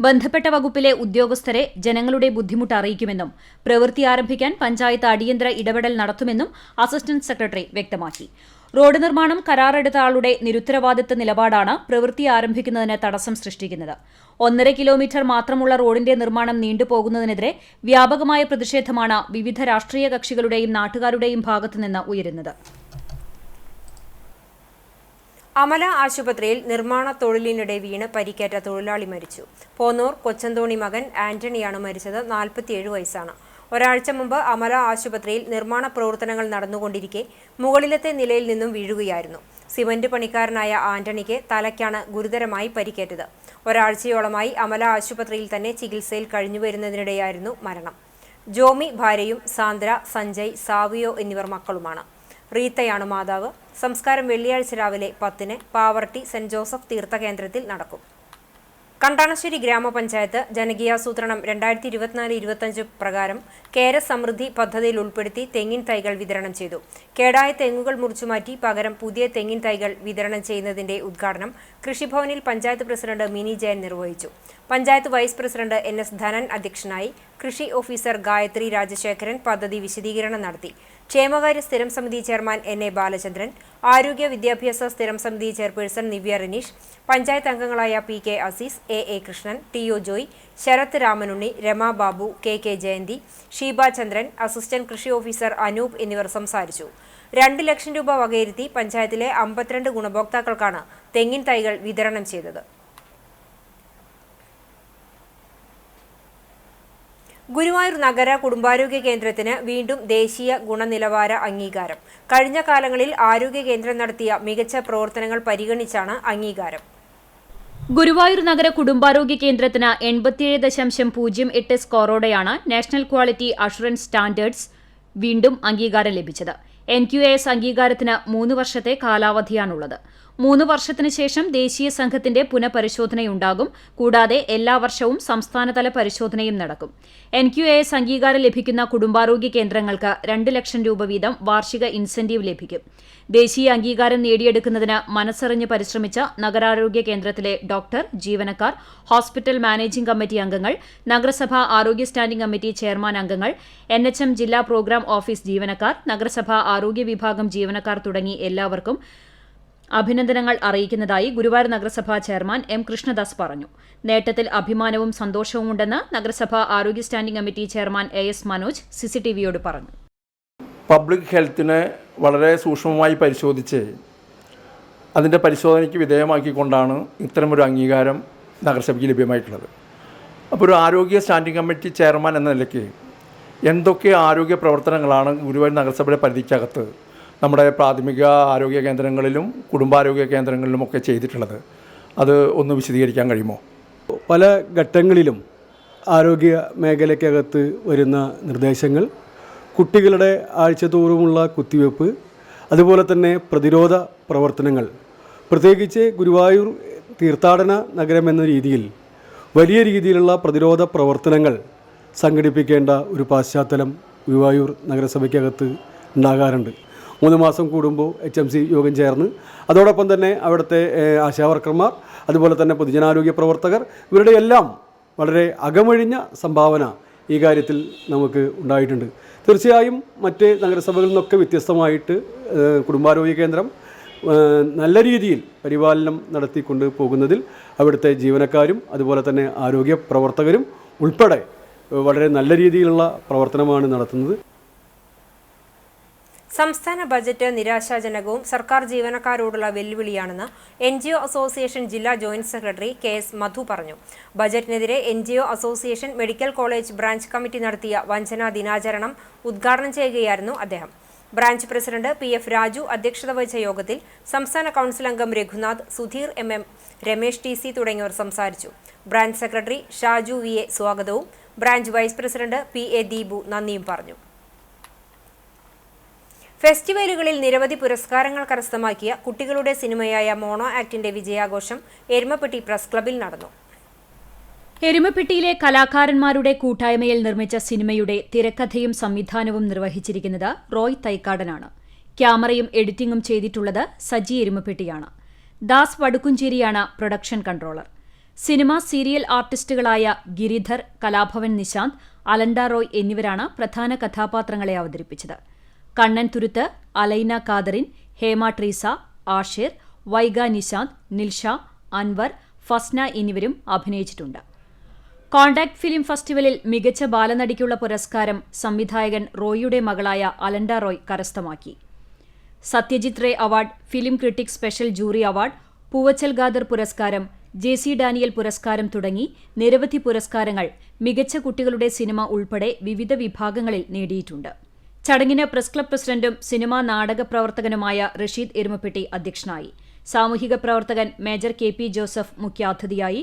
ബന്ധപ്പെട്ട വകുപ്പിലെ ഉദ്യോഗസ്ഥരെ ജനങ്ങളുടെ ബുദ്ധിമുട്ട് അറിയിക്കുമെന്നും പ്രവൃത്തി ആരംഭിക്കാൻ പഞ്ചായത്ത് അടിയന്തര ഇടപെടൽ നടത്തുമെന്നും അസിസ്റ്റന്റ് സെക്രട്ടറി വ്യക്തമാക്കി. റോഡ് നിർമ്മാണം കരാറെടുത്ത ആളുടെ നിരുത്തരവാദിത്ത നിലപാടാണ് പ്രവൃത്തി ആരംഭിക്കുന്നതിന് തടസ്സം സൃഷ്ടിക്കുന്നത്. 1.5 കിലോമീറ്റർ മാത്രമുള്ള റോഡിന്റെ നിർമ്മാണം നീണ്ടുപോകുന്നതിനെതിരെ വ്യാപകമായ പ്രതിഷേധമാണ് വിവിധ രാഷ്ട്രീയ കക്ഷികളുടെയും നാട്ടുകാരുടെയും ഭാഗത്തുനിന്ന് ഉയരുന്നത്. അമല ആശുപത്രിയിൽ നിർമ്മാണ തൊഴിലിനിടെ വീണ് പരിക്കേറ്റ തൊഴിലാളി മരിച്ചു. പോന്നൂർ കൊച്ചന്തോണി മകൻ ആന്റണിയാണ് മരിച്ചത്. 47 വയസ്സാണ്. ഒരാഴ്ച മുമ്പ് അമല ആശുപത്രിയിൽ നിർമ്മാണ പ്രവർത്തനങ്ങൾ നടന്നുകൊണ്ടിരിക്കെ മുകളിലത്തെ നിലയിൽ നിന്നും വീഴുകയായിരുന്നു. സിമന്റ് പണിക്കാരനായ ആന്റണിക്ക് തലയ്ക്കാണ് ഗുരുതരമായി പരിക്കേറ്റത്. ഒരാഴ്ചയോളമായി അമല ആശുപത്രിയിൽ തന്നെ ചികിത്സയിൽ കഴിഞ്ഞുവരുന്നതിനിടെയായിരുന്നു മരണം. ജോമി ഭാര്യയും സാന്ദ്ര, സഞ്ജയ്, സാവിയോ എന്നിവർ മക്കളുമാണ്. റീത്തയാണ് മാതാവ്. സംസ്കാരം വെള്ളിയാഴ്ച രാവിലെ 10-ന് പാവർട്ടി സെന്റ് ജോസഫ് തീർത്ഥകേന്ദ്രത്തിൽ നടക്കും. കണ്ടാണശ്ശേരി ഗ്രാമപഞ്ചായത്ത് ജനകീയാസൂത്രണം 2024-25 പ്രകാരം കേര സമൃദ്ധി പദ്ധതിയിൽ ഉൾപ്പെടുത്തി തെങ്ങിൻ തൈകൾ വിതരണം ചെയ്തു. കേടായ തെങ്ങുകൾ മുറിച്ചുമാറ്റി പകരം പുതിയ തെങ്ങിൻ തൈകൾ വിതരണം ചെയ്യുന്നതിന്റെ ഉദ്ഘാടനം കൃഷിഭവനിൽ പഞ്ചായത്ത് പ്രസിഡന്റ് മിനി ജയൻ നിർവഹിച്ചു. Panchayat vice president NS Dhanan അധ്യക്ഷനായി. കൃഷി ഓഫീസർ ഗായത്രി രാജശേഖരൻ പദ്ധതി വിശദീകരണം നടത്തി. ക്ഷേമകാര്യ സ്ഥിരം സമിതി ചെയർമാൻ NA ബാലചന്ദ്രൻ, ആരോഗ്യ വിദ്യാഭ്യാസ സ്ഥിരം സമിതി ചെയർപേഴ്സൺ നിവ്യ റനീഷ്, പഞ്ചായത്ത് അംഗങ്ങളായ PK Azeez, AA Krishnan, TO Joy, Sarath Ramanunni, Rama Babu, KK Jayanthi, Sheeba Chandran, assistant കൃഷി ഓഫീസർ അനൂപ് എന്നിവർ സംസാരിച്ചു. 2 ലക്ഷം രൂപ വകയിരുത്തി പഞ്ചായത്തിലെ 52 ഗുണഭോക്താക്കൾക്കാണ് തെങ്ങിൻ തൈകൾ വിതരണം ചെയ്തത്. ഗുരുവായൂർ നഗര കുടുംബാരോഗ്യ കേന്ദ്രത്തിന് വീണ്ടും ദേശീയ ഗുണനിലവാര അംഗീകാരം. കഴിഞ്ഞ കാലങ്ങളിൽ ആരോഗ്യ കേന്ദ്രം നടത്തിയ മികച്ച പ്രവർത്തനങ്ങൾ പരിഗണിച്ചാണ് അംഗീകാരം. ഗുരുവായൂർ നഗര കുടുംബാരോഗ്യ കേന്ദ്രത്തിന് 87.08 സ്കോറോടെയാണ് നാഷണൽ ക്വാളിറ്റി അഷുറൻസ് സ്റ്റാൻഡേർഡ്സ് വീണ്ടും അംഗീകാരം ലഭിച്ചത്. NQAS അംഗീകാരത്തിന് 3 വർഷത്തെ കാലാവധിയാണുള്ളത്. 3 വർഷത്തിന് ശേഷം ദേശീയ സംഘത്തിന്റെ പുനഃപരിശോധനയുണ്ടാകും. കൂടാതെ എല്ലാ വർഷവും സംസ്ഥാനതല പരിശോധനയും നടക്കും. NQAS അംഗീകാരം ലഭിക്കുന്ന കുടുംബാരോഗ്യ കേന്ദ്രങ്ങൾക്ക് 2 ലക്ഷം രൂപ വീതം വാർഷിക ഇൻസെന്റീവ് ലഭിക്കും. ദേശീയ അംഗീകാരം നേടിയെടുക്കുന്നതിന് മനസ്സറിഞ്ഞ് പരിശ്രമിച്ച നഗരാരോഗ്യ കേന്ദ്രത്തിലെ ഡോക്ടർ, ജീവനക്കാർ, ഹോസ്പിറ്റൽ മാനേജിംഗ് കമ്മിറ്റി അംഗങ്ങൾ, നഗരസഭ ആരോഗ്യ സ്റ്റാൻഡിംഗ് കമ്മിറ്റി ചെയർമാൻ അംഗങ്ങൾ, NHM ജില്ലാ പ്രോഗ്രാം ഓഫീസ് ജീവനക്കാർ, നഗരസഭ ആരോഗ്യ വിഭാഗം ജീവനക്കാർ തുടങ്ങി എല്ലാവർക്കും അഭിനന്ദനങ്ങൾ അറിയിക്കുന്നതായി ഗുരുവായൂർ നഗരസഭാ ചെയർമാൻ M. കൃഷ്ണദാസ് പറഞ്ഞു. നേട്ടത്തിൽ അഭിമാനവും സന്തോഷവുമുണ്ടെന്ന് നഗരസഭ ആരോഗ്യ standing committee chairman AS Manoj CCTVയോട് പറഞ്ഞു. പബ്ലിക് ഹെൽത്തിനെ വളരെ സൂക്ഷ്മമായി പരിശോധിച്ച് അതിൻ്റെ പരിശോധനയ്ക്ക് വിധേയമാക്കിക്കൊണ്ടാണ് ഇത്തരമൊരു അംഗീകാരം നഗരസഭയ്ക്ക് ലഭ്യമായിട്ടുള്ളത്. അപ്പോൾ ഒരു ആരോഗ്യ സ്റ്റാൻഡിംഗ് കമ്മിറ്റി ചെയർമാൻ എന്ന നിലയ്ക്ക് എന്തൊക്കെ ആരോഗ്യ പ്രവർത്തനങ്ങളാണ് ഗുരുവായൂർ നഗരസഭയുടെ പരിധിക്കകത്ത് നമ്മുടെ പ്രാഥമിക ആരോഗ്യ കേന്ദ്രങ്ങളിലും കുടുംബാരോഗ്യ കേന്ദ്രങ്ങളിലുമൊക്കെ ചെയ്തിട്ടുള്ളത്, അത് ഒന്ന് വിശദീകരിക്കാൻ കഴിയുമോ? പല ഘട്ടങ്ങളിലും ആരോഗ്യ മേഖലയ്ക്കകത്ത് വരുന്ന നിർദ്ദേശങ്ങൾ, കുട്ടികളുടെ ആഴ്ചതോറുമുള്ള കുത്തിവയ്പ്പ്, അതുപോലെ തന്നെ പ്രതിരോധ പ്രവർത്തനങ്ങൾ, പ്രത്യേകിച്ച് ഗുരുവായൂർ തീർത്ഥാടന നഗരം എന്ന രീതിയിൽ വലിയ രീതിയിലുള്ള പ്രതിരോധ പ്രവർത്തനങ്ങൾ സംഘടിപ്പിക്കേണ്ട ഒരു പശ്ചാത്തലം ഗുരുവായൂർ നഗരസഭയ്ക്കകത്ത് ഉണ്ടാകാറുണ്ട്. 3 മാസം കൂടുമ്പോൾ HMC യോഗം ചേർന്ന് അതോടൊപ്പം തന്നെ അവിടുത്തെ ആശാവർക്കർമാർ, അതുപോലെ തന്നെ പൊതുജനാരോഗ്യ പ്രവർത്തകർ, ഇവരുടെ എല്ലാം വളരെ അകമഴിഞ്ഞ സംഭാവന ഈ കാര്യത്തിൽ നമുക്ക് ഉണ്ടായിട്ടുണ്ട്. തീർച്ചയായും മറ്റ് നഗരസഭകളിൽ നിന്നൊക്കെ വ്യത്യസ്തമായിട്ട് കുടുംബാരോഗ്യ കേന്ദ്രം നല്ല രീതിയിൽ പരിപാലനം നടത്തിക്കൊണ്ട് പോകുന്നതിൽ അവിടുത്തെ ജീവനക്കാരും അതുപോലെ തന്നെ ആരോഗ്യ പ്രവർത്തകരും ഉൾപ്പെടെ വളരെ നല്ല രീതിയിലുള്ള പ്രവർത്തനമാണ് നടത്തുന്നത്. സംസ്ഥാന ബജറ്റ് നിരാശാജനകവും സർക്കാർ ജീവനക്കാരോടുള്ള വെല്ലുവിളിയാണെന്ന് NGO അസോസിയേഷൻ ജില്ലാ ജോയിന്റ് സെക്രട്ടറി KS മധു പറഞ്ഞു. ബജറ്റിനെതിരെ NGO association medical college branch committee നടത്തിയ വഞ്ചനാ ദിനാചരണം ഉദ്ഘാടനം ചെയ്യുകയായിരുന്നു അദ്ദേഹം. ബ്രാഞ്ച് പ്രസിഡന്റ് PF രാജു അധ്യക്ഷത വഹിച്ച യോഗത്തിൽ സംസ്ഥാന കൗൺസിൽ അംഗം രഘുനാഥ്, സുധീർ MM, രമേശ് TC തുടങ്ങിയവർ സംസാരിച്ചു. ബ്രാഞ്ച് സെക്രട്ടറി ഷാജു VA സ്വാഗതവും branch vice president PA Deepu നന്ദിയും പറഞ്ഞു. ഫെസ്റ്റിവലുകളിൽ നിരവധി പുരസ്കാരങ്ങൾ കരസ്ഥമാക്കിയ കുട്ടികളുടെ സിനിമയായ മോണോ ആക്ടിന്റെ വിജയാഘോഷം എരുമപ്പെട്ടി പ്രസ് ക്ലബിൽ നടന്നു. എരുമപ്പെട്ടിയിലെ കലാകാരന്മാരുടെ കൂട്ടായ്മയിൽ നിർമ്മിച്ച സിനിമയുടെ തിരക്കഥയും സംവിധാനവും നിർവഹിച്ചിരിക്കുന്നത് റോയ് തൈക്കാടനാണ്. ക്യാമറയും എഡിറ്റിംഗും ചെയ്തിട്ടുള്ളത് സജി എരുമപ്പെട്ടിയാണ്. ദാസ് വടുക്കുംചേരിയാണ് പ്രൊഡക്ഷൻ കൺട്രോളർ. സിനിമ സീരിയൽ ആർട്ടിസ്റ്റുകളായ ഗിരിധർ, കലാഭവൻ നിശാന്ത്, അലണ്ട റോയ് എന്നിവരാണ് പ്രധാന കഥാപാത്രങ്ങളെ അവതരിപ്പിച്ചത്. കണ്ണൻ തുരുത്ത്, അലൈന കാദറിൻ, ഹേമ ട്രീസ, ആഷിർ, വൈഗ നിശാന്ത്, നിൽഷ, അൻവർ, ഫസ്ന എന്നിവരും അഭിനയിച്ചിട്ടുണ്ട്. കോണ്ടാക്ട് ഫിലിം ഫെസ്റ്റിവലിൽ മികച്ച ബാലനടിക്കുള്ള പുരസ്കാരം സംവിധായകൻ റോയിയുടെ മകളായ അലണ്ട റോയ് കരസ്ഥമാക്കി. Satyajit Ray award, film critic special jury award, Poovachal Khader പുരസ്കാരം, JC ഡാനിയൽ പുരസ്കാരം തുടങ്ങി നിരവധി പുരസ്കാരങ്ങൾ മികച്ച കുട്ടികളുടെ സിനിമ ഉൾപ്പെടെ വിവിധ വിഭാഗങ്ങളിൽ നേടിയിട്ടുണ്ട്. ചടങ്ങിന് പ്രസ് ക്ലബ് പ്രസിഡന്റും സിനിമാ നാടക പ്രവർത്തകനുമായ റഷീദ് എരുമപ്പെട്ടി അധ്യക്ഷനായി. സാമൂഹിക പ്രവർത്തകൻ മേജർ KP ജോസഫ് മുഖ്യാതിഥിയായി.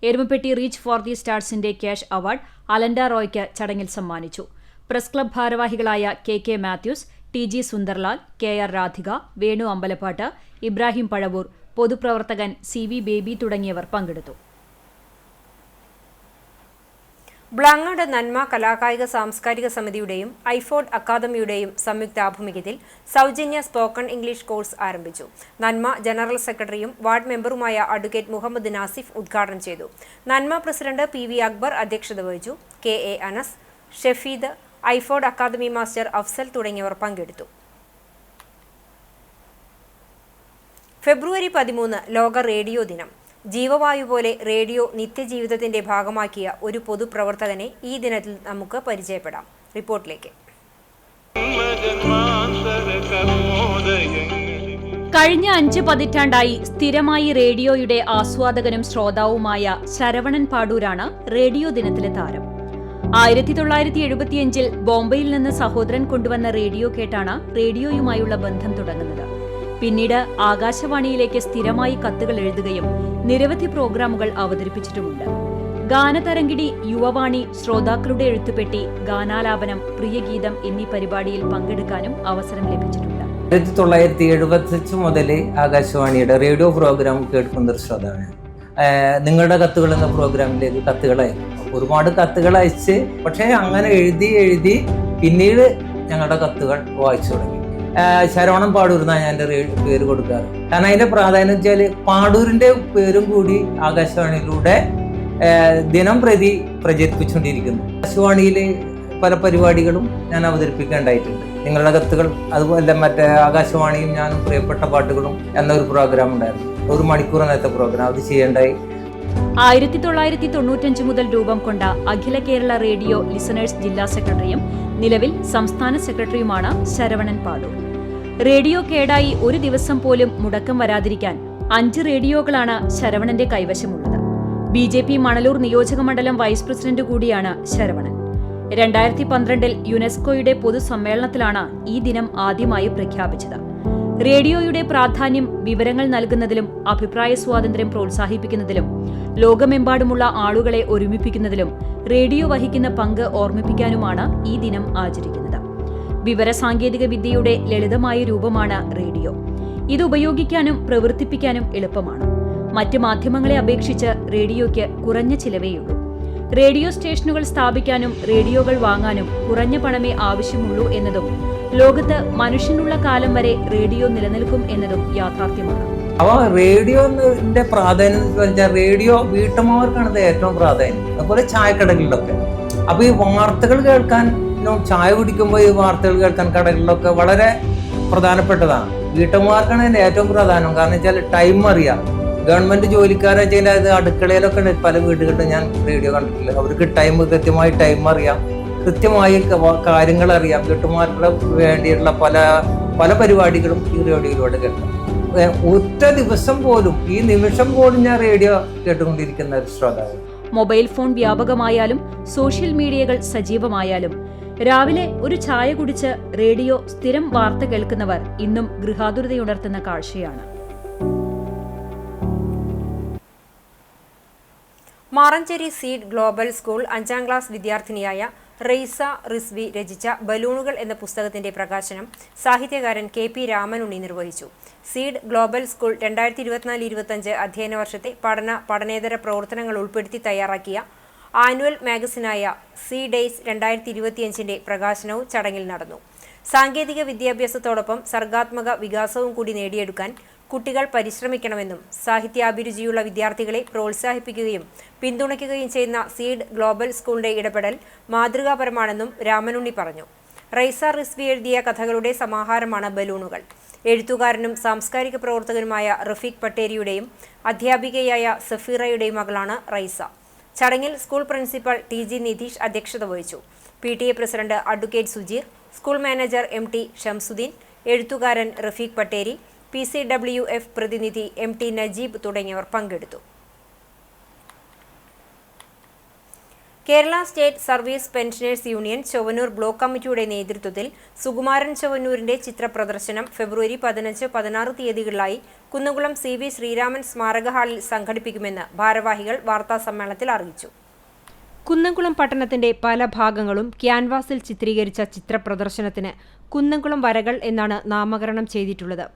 എരുമപ്പെട്ടി റീച്ച് ഫോർ ദി സ്റ്റാർസിന്റെ ക്യാഷ് അവാർഡ് അലണ്ട റോയ്ക്ക് ചടങ്ങിൽ സമ്മാനിച്ചു. പ്രസ് ക്ലബ് ഭാരവാഹികളായ KK Mathews, TG Sunderlal, KR Radhika, Venu Ambalappattu, Ibrahim Pazhavoor, പൊതുപ്രവർത്തകൻ CV ബേബി തുടങ്ങിയവർ പങ്കെടുത്തു. ബ്ലാങ്ങാട് നന്മ കലാകായിക സാംസ്കാരിക സമിതിയുടെയും ഐഫോർഡ് അക്കാദമിയുടെയും സംയുക്താഭിമുഖ്യത്തിൽ സൗജന്യ സ്പോക്കൺ ഇംഗ്ലീഷ് കോഴ്സ് ആരംഭിച്ചു. നന്മ ജനറൽ സെക്രട്ടറിയും വാർഡ് മെമ്പറുമായ അഡ്വക്കേറ്റ് മുഹമ്മദ് നാസിഫ് ഉദ്ഘാടനം ചെയ്തു. നന്മ പ്രസിഡന്റ് PV അക്ബർ അധ്യക്ഷത വഹിച്ചു. KA Anas, Shafeed, Aiford academy master Afsal തുടങ്ങിയവർ പങ്കെടുത്തു. ഫെബ്രുവരി 13 ലോക റേഡിയോ ദിനം. ജീവവായു പോലെ റേഡിയോ നിത്യജീവിതത്തിന്റെ ഭാഗമാക്കിയ ഒരു പൊതുപ്രവർത്തകനെ ഈ ദിനത്തിൽ നമുക്ക് പരിചയപ്പെടാം. റിപ്പോർട്ടിലേക്ക്. കഴിഞ്ഞ 5 പതിറ്റാണ്ടായി സ്ഥിരമായി റേഡിയോയുടെ ആസ്വാദകനും ശ്രോതാവുമായ ശരവണൻ പാടൂരാണ് റേഡിയോ ദിനത്തിലെ താരം. 1975 ബോംബെയിൽ നിന്ന് സഹോദരൻ കൊണ്ടുവന്ന റേഡിയോ കേട്ടാണ് റേഡിയോയുമായുള്ള ബന്ധം തുടങ്ങുന്നത്. പിന്നീട് ആകാശവാണിയിലേക്ക് സ്ഥിരമായി കത്തുകൾ എഴുതുകയും നിരവധി പ്രോഗ്രാമുകൾ അവതരിപ്പിച്ചിട്ടുമുണ്ട്. ഗാനതരംഗിണി, യുവവാണി, ശ്രോതാക്കളുടെ എഴുത്തുപെട്ടി, ഗാനാലാപനം, പ്രിയഗീതം എന്നീ പരിപാടിയിൽ പങ്കെടുക്കാനും അവസരം ലഭിച്ചിട്ടുണ്ട്. 1975 മുതൽ ആകാശവാണിയുടെ റേഡിയോ പ്രോഗ്രാം കേൾക്കുന്ന ഒരു ശ്രോതാവാണ്. നിങ്ങളുടെ കത്തുകൾ എന്ന പ്രോഗ്രാമിലേക്ക് കത്തുകൾ അയക്കും. ഒരുപാട് കത്തുകൾ അയച്ച്, പക്ഷേ അങ്ങനെ എഴുതി പിന്നീട് ഞങ്ങളുടെ കത്തുകൾ വായിച്ചു തുടങ്ങി. ശരവണൻ പാടൂർ എന്നാണ് ഞാൻ എൻ്റെ പേര് കൊടുക്കാറ്. കാരണം അതിൻ്റെ പ്രാധാന്യം വെച്ചാൽ പാടൂരിൻ്റെ പേരും കൂടി ആകാശവാണിയിലൂടെ ദിനം പ്രതി പ്രചരിപ്പിച്ചുകൊണ്ടിരിക്കുന്നു. ആകാശവാണിയിൽ പല പരിപാടികളും ഞാൻ അവതരിപ്പിക്കേണ്ടായിട്ടുണ്ട്. നിങ്ങളുടെ കത്തുകൾ, അതുപോലെ മറ്റേ ആകാശവാണിയും ഞാനും പ്രിയപ്പെട്ട പാട്ടുകളും എന്നൊരു പ്രോഗ്രാം ഉണ്ടായിരുന്നു. 1 മണിക്കൂർ നേരത്തെ പ്രോഗ്രാം അത് ചെയ്യേണ്ടായി. 1995 മുതൽ രൂപം കൊണ്ട അഖില കേരള റേഡിയോ ലിസണേഴ്സ് ജില്ലാ സെക്രട്ടറിയും നിലവിൽ സംസ്ഥാന സെക്രട്ടറിയുമാണ് ശരവണൻ പാടൂർ. റേഡിയോ കേടായി ഒരു ദിവസം പോലും മുടക്കം വരാതിരിക്കാൻ 5 റേഡിയോകളാണ് ശരവണന്റെ കൈവശമുള്ളത്. BJP മണലൂർ നിയോജകമണ്ഡലം വൈസ് പ്രസിഡന്റ് കൂടിയാണ് ശരവണൻ. 2012 യുനെസ്കോയുടെ പൊതുസമ്മേളനത്തിലാണ് ഈ ദിനം ആദ്യമായി പ്രഖ്യാപിച്ചത്. റേഡിയോയുടെ പ്രാധാന്യം വിവരങ്ങൾ നൽകുന്നതിലും അഭിപ്രായ സ്വാതന്ത്ര്യം പ്രോത്സാഹിപ്പിക്കുന്നതിലും ലോകമെമ്പാടുമുള്ള ആളുകളെ ഒരുമിപ്പിക്കുന്നതിലും റേഡിയോ വഹിക്കുന്ന പങ്ക് ഓർമ്മിപ്പിക്കാനുമാണ് ഈ ദിനം ആചരിക്കുന്നത്. വിവരസാങ്കേതിക വിദ്യയുടെ ലളിതമായ രൂപമാണ് റേഡിയോ. ഇത് ഉപയോഗിക്കാനും പ്രവർത്തിപ്പിക്കാനും എളുപ്പമാണ്. മറ്റ് മാധ്യമങ്ങളെ അപേക്ഷിച്ച് റേഡിയോയ്ക്ക് കുറഞ്ഞ ചിലവേയുള്ളൂ. റേഡിയോ സ്റ്റേഷനുകൾ സ്ഥാപിക്കാനും റേഡിയോകൾ വാങ്ങാനും കുറഞ്ഞ പണമേ ആവശ്യമുള്ളൂ എന്നതും ലോകത്ത് മനുഷ്യനുള്ള കാലം വരെ റേഡിയോ നിലനിൽക്കും എന്നതും യാഥാർത്ഥ്യമാണ്. അപ്പോൾ റേഡിയോന്റെ പ്രാധാന്യം എന്ന് വെച്ചാൽ റേഡിയോ വീട്ടമ്മമാർക്കാണ് ഏറ്റവും പ്രാധാന്യം. അതുപോലെ ചായക്കടകളിലൊക്കെ. അപ്പൊ ഈ വാർത്തകൾ കേൾക്കാൻ, ചായ കുടിക്കുമ്പോൾ ഈ വാർത്തകൾ കേൾക്കാൻ കടകളിലൊക്കെ വളരെ പ്രധാനപ്പെട്ടതാണ്. വീട്ടമ്മമാർക്കാണ് അതിന്റെ ഏറ്റവും പ്രധാനം. കാരണം വെച്ചാൽ ടൈം അറിയാം. ഗവൺമെന്റ് ജോലിക്കാരെ വെച്ചാൽ അത് അടുക്കളയിലൊക്കെ പല വീടുകളിലും ഞാൻ റേഡിയോ കണ്ടിട്ടില്ല. അവർക്ക് കൃത്യമായി ടൈം അറിയാം, കൃത്യമായി കാര്യങ്ങൾ അറിയാം. വീട്ടുമാർക്ക് വേണ്ടിയിട്ടുള്ള പല പരിപാടികളും ഈ റേഡിയോയിലൂടെ കേൾക്കാം. ഒറ്റ ദിവസം പോലും, ഈ നിമിഷം പോലും ഞാൻ റേഡിയോ കേട്ടുകൊണ്ടിരിക്കുന്ന ഒരു ശ്രോതാവ്. മൊബൈൽ ഫോൺ വ്യാപകമായാലും സോഷ്യൽ മീഡിയകൾ സജീവമായാലും രാവിലെ ഒരു ചായ കുടിച്ച് റേഡിയോ സ്ഥിരം വാർത്ത കേൾക്കുന്നവർ ഇന്നും ഗൃഹാതുരതയുണർത്തുന്ന കാഴ്ചയാണ്. മാറഞ്ചേരി സീഡ് ഗ്ലോബൽ സ്കൂൾ 5ാം ക്ലാസ് വിദ്യാർത്ഥിനിയായ റെയ്സ റിസ്വി രചിച്ച ബലൂണുകൾ എന്ന പുസ്തകത്തിന്റെ പ്രകാശനം സാഹിത്യകാരൻ KP രാമനുണ്ണി നിർവഹിച്ചു. സീഡ് ഗ്ലോബൽ സ്കൂൾ 2024-25 അധ്യയന വർഷത്തെ പഠനേതര പ്രവർത്തനങ്ങൾ ഉൾപ്പെടുത്തി തയ്യാറാക്കിയ ആനുവൽ മാഗസിനായ സി ഡേയ്സ് 2025ന്റെ പ്രകാശനവും ചടങ്ങിൽ നടന്നു. സാങ്കേതിക വിദ്യാഭ്യാസത്തോടൊപ്പം സർഗാത്മക വികാസവും കൂടി നേടിയെടുക്കാൻ കുട്ടികൾ പരിശ്രമിക്കണമെന്നും സാഹിത്യാഭിരുചിയുള്ള വിദ്യാർത്ഥികളെ പ്രോത്സാഹിപ്പിക്കുകയും പിന്തുണയ്ക്കുകയും ചെയ്യുന്ന സീഡ് ഗ്ലോബൽ സ്കൂളിന്റെ ഇടപെടൽ മാതൃകാപരമാണെന്നും രാമനുണ്ണി പറഞ്ഞു. റൈസ റിസ്വി എഴുതിയ കഥകളുടെ സമാഹാരമാണ് ബലൂണുകൾ. എഴുത്തുകാരനും സാംസ്കാരിക പ്രവർത്തകനുമായ റഫീഖ് പട്ടേരിയുടെയും അധ്യാപികയായ സഫീറയുടെയും മകളാണ് റൈസ. ചടങ്ങിൽ സ്കൂൾ പ്രിൻസിപ്പൽ TG നിതീഷ് അധ്യക്ഷത വഹിച്ചു. PTA president advocate Sujeer, school manager MT Shamsuddin, എഴുത്തുകാരൻ റഫീഖ് പട്ടേരി, PCWF പ്രതിനിധി MT നജീബ് തുടങ്ങിയവർ പങ്കെടുത്തു. Kerala state service pensioners union Chowwannur block കമ്മിറ്റിയുടെ നേതൃത്വത്തിൽ സുകുമാരൻ ചൊവ്വന്നൂരിന്റെ ചിത്രപ്രദർശനം ഫെബ്രുവരി 15-16 തീയതികളിലായി കുന്നംകുളം CV ശ്രീരാമൻ സ്മാരക ഹാളിൽ സംഘടിപ്പിക്കുമെന്ന് ഭാരവാഹികൾ വാർത്താസമ്മേളനത്തിൽ അറിയിച്ചു. കുന്നംകുളം പട്ടണത്തിന്റെ പല ഭാഗങ്ങളും ക്യാൻവാസിൽ ചിത്രീകരിച്ച ചിത്രപ്രദർശനത്തിന് കുന്നംകുളം വരകൾ എന്നാണ് നാമകരണം ചെയ്തിട്ടുള്ളത്.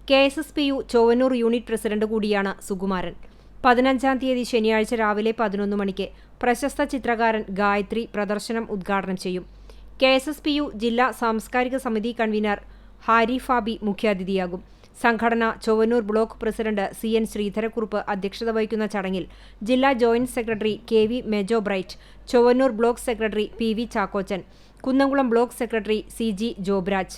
KSSPU ചൊവ്വന്നൂർ യൂണിറ്റ് പ്രസിഡന്റ് കൂടിയാണ് സുകുമാരൻ. 15-ാം തീയതി ശനിയാഴ്ച രാവിലെ 11 മണിക്ക് പ്രശസ്ത ചിത്രകാരൻ ഗായത്രി പ്രദർശനം ഉദ്ഘാടനം ചെയ്യും. KSSPU ജില്ലാ സാംസ്കാരിക സമിതി കൺവീനർ ഹാരി ഫാബി മുഖ്യാതിഥിയാകും. സംഘടന Chowwannur block president CN Sreedharakurup അധ്യക്ഷത വഹിക്കുന്ന ചടങ്ങിൽ ജില്ലാ joint secretary KV Mejo Bright, Chowwannur block secretary PV Chackochan, Kunnamkulam block secretary CG Jobraj,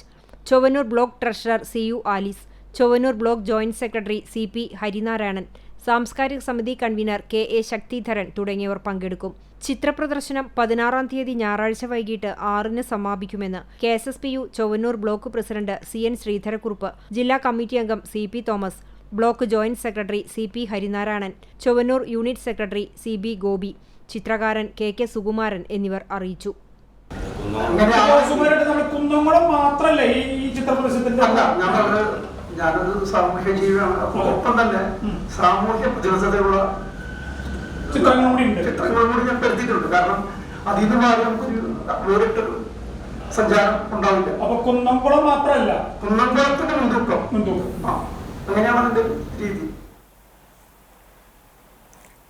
Chowwannur block treasurer CU Alice, Chowwannur block joint secretary CP Harinarayanan, സാംസ്കാരിക സമിതി കൺവീനർ KA ശക്തിധരൻ തുടങ്ങിയവർ പങ്കെടുക്കും. ചിത്രപ്രദർശനം 16-ാം തീയതി ഞായറാഴ്ച വൈകിട്ട് 6-ന് സമാപിക്കുമെന്ന് KSSPU Chowwannur block president CN Sreedharakurup, ജില്ലാ കമ്മിറ്റി അംഗം CP Thomas, block joint secretary CP Harinarayanan, Chowwannur unit secretary CB Gopi, ചിത്രകാരൻ KK സുകുമാരൻ എന്നിവർ അറിയിച്ചു. കുന്നംകുളം മാത്രമല്ല ഈ ചിത്രപ്രദർശനത്തിന്റെ ഞാനൊരു സാമൂഹ്യ ജീവിയാണ്. അപ്പോൾ ഒപ്പം തന്നെ സാമൂഹ്യ പ്രതിബദ്ധതയുള്ള ചിത്രങ്ങളും കൂടി ഞാൻ പെടുത്തിയിട്ടുണ്ട്. കാരണം അതിൽ നിന്ന് മാറി നമുക്കൊരു വേറിട്ടൊരു സഞ്ചാരം ഉണ്ടാവില്ല. അപ്പൊ കുന്നംകുളം മാത്രമല്ല, കുന്നംകുളത്തിന്റെ മുൻതൂക്കം അങ്ങനെയാണ് അതിന്റെ രീതി.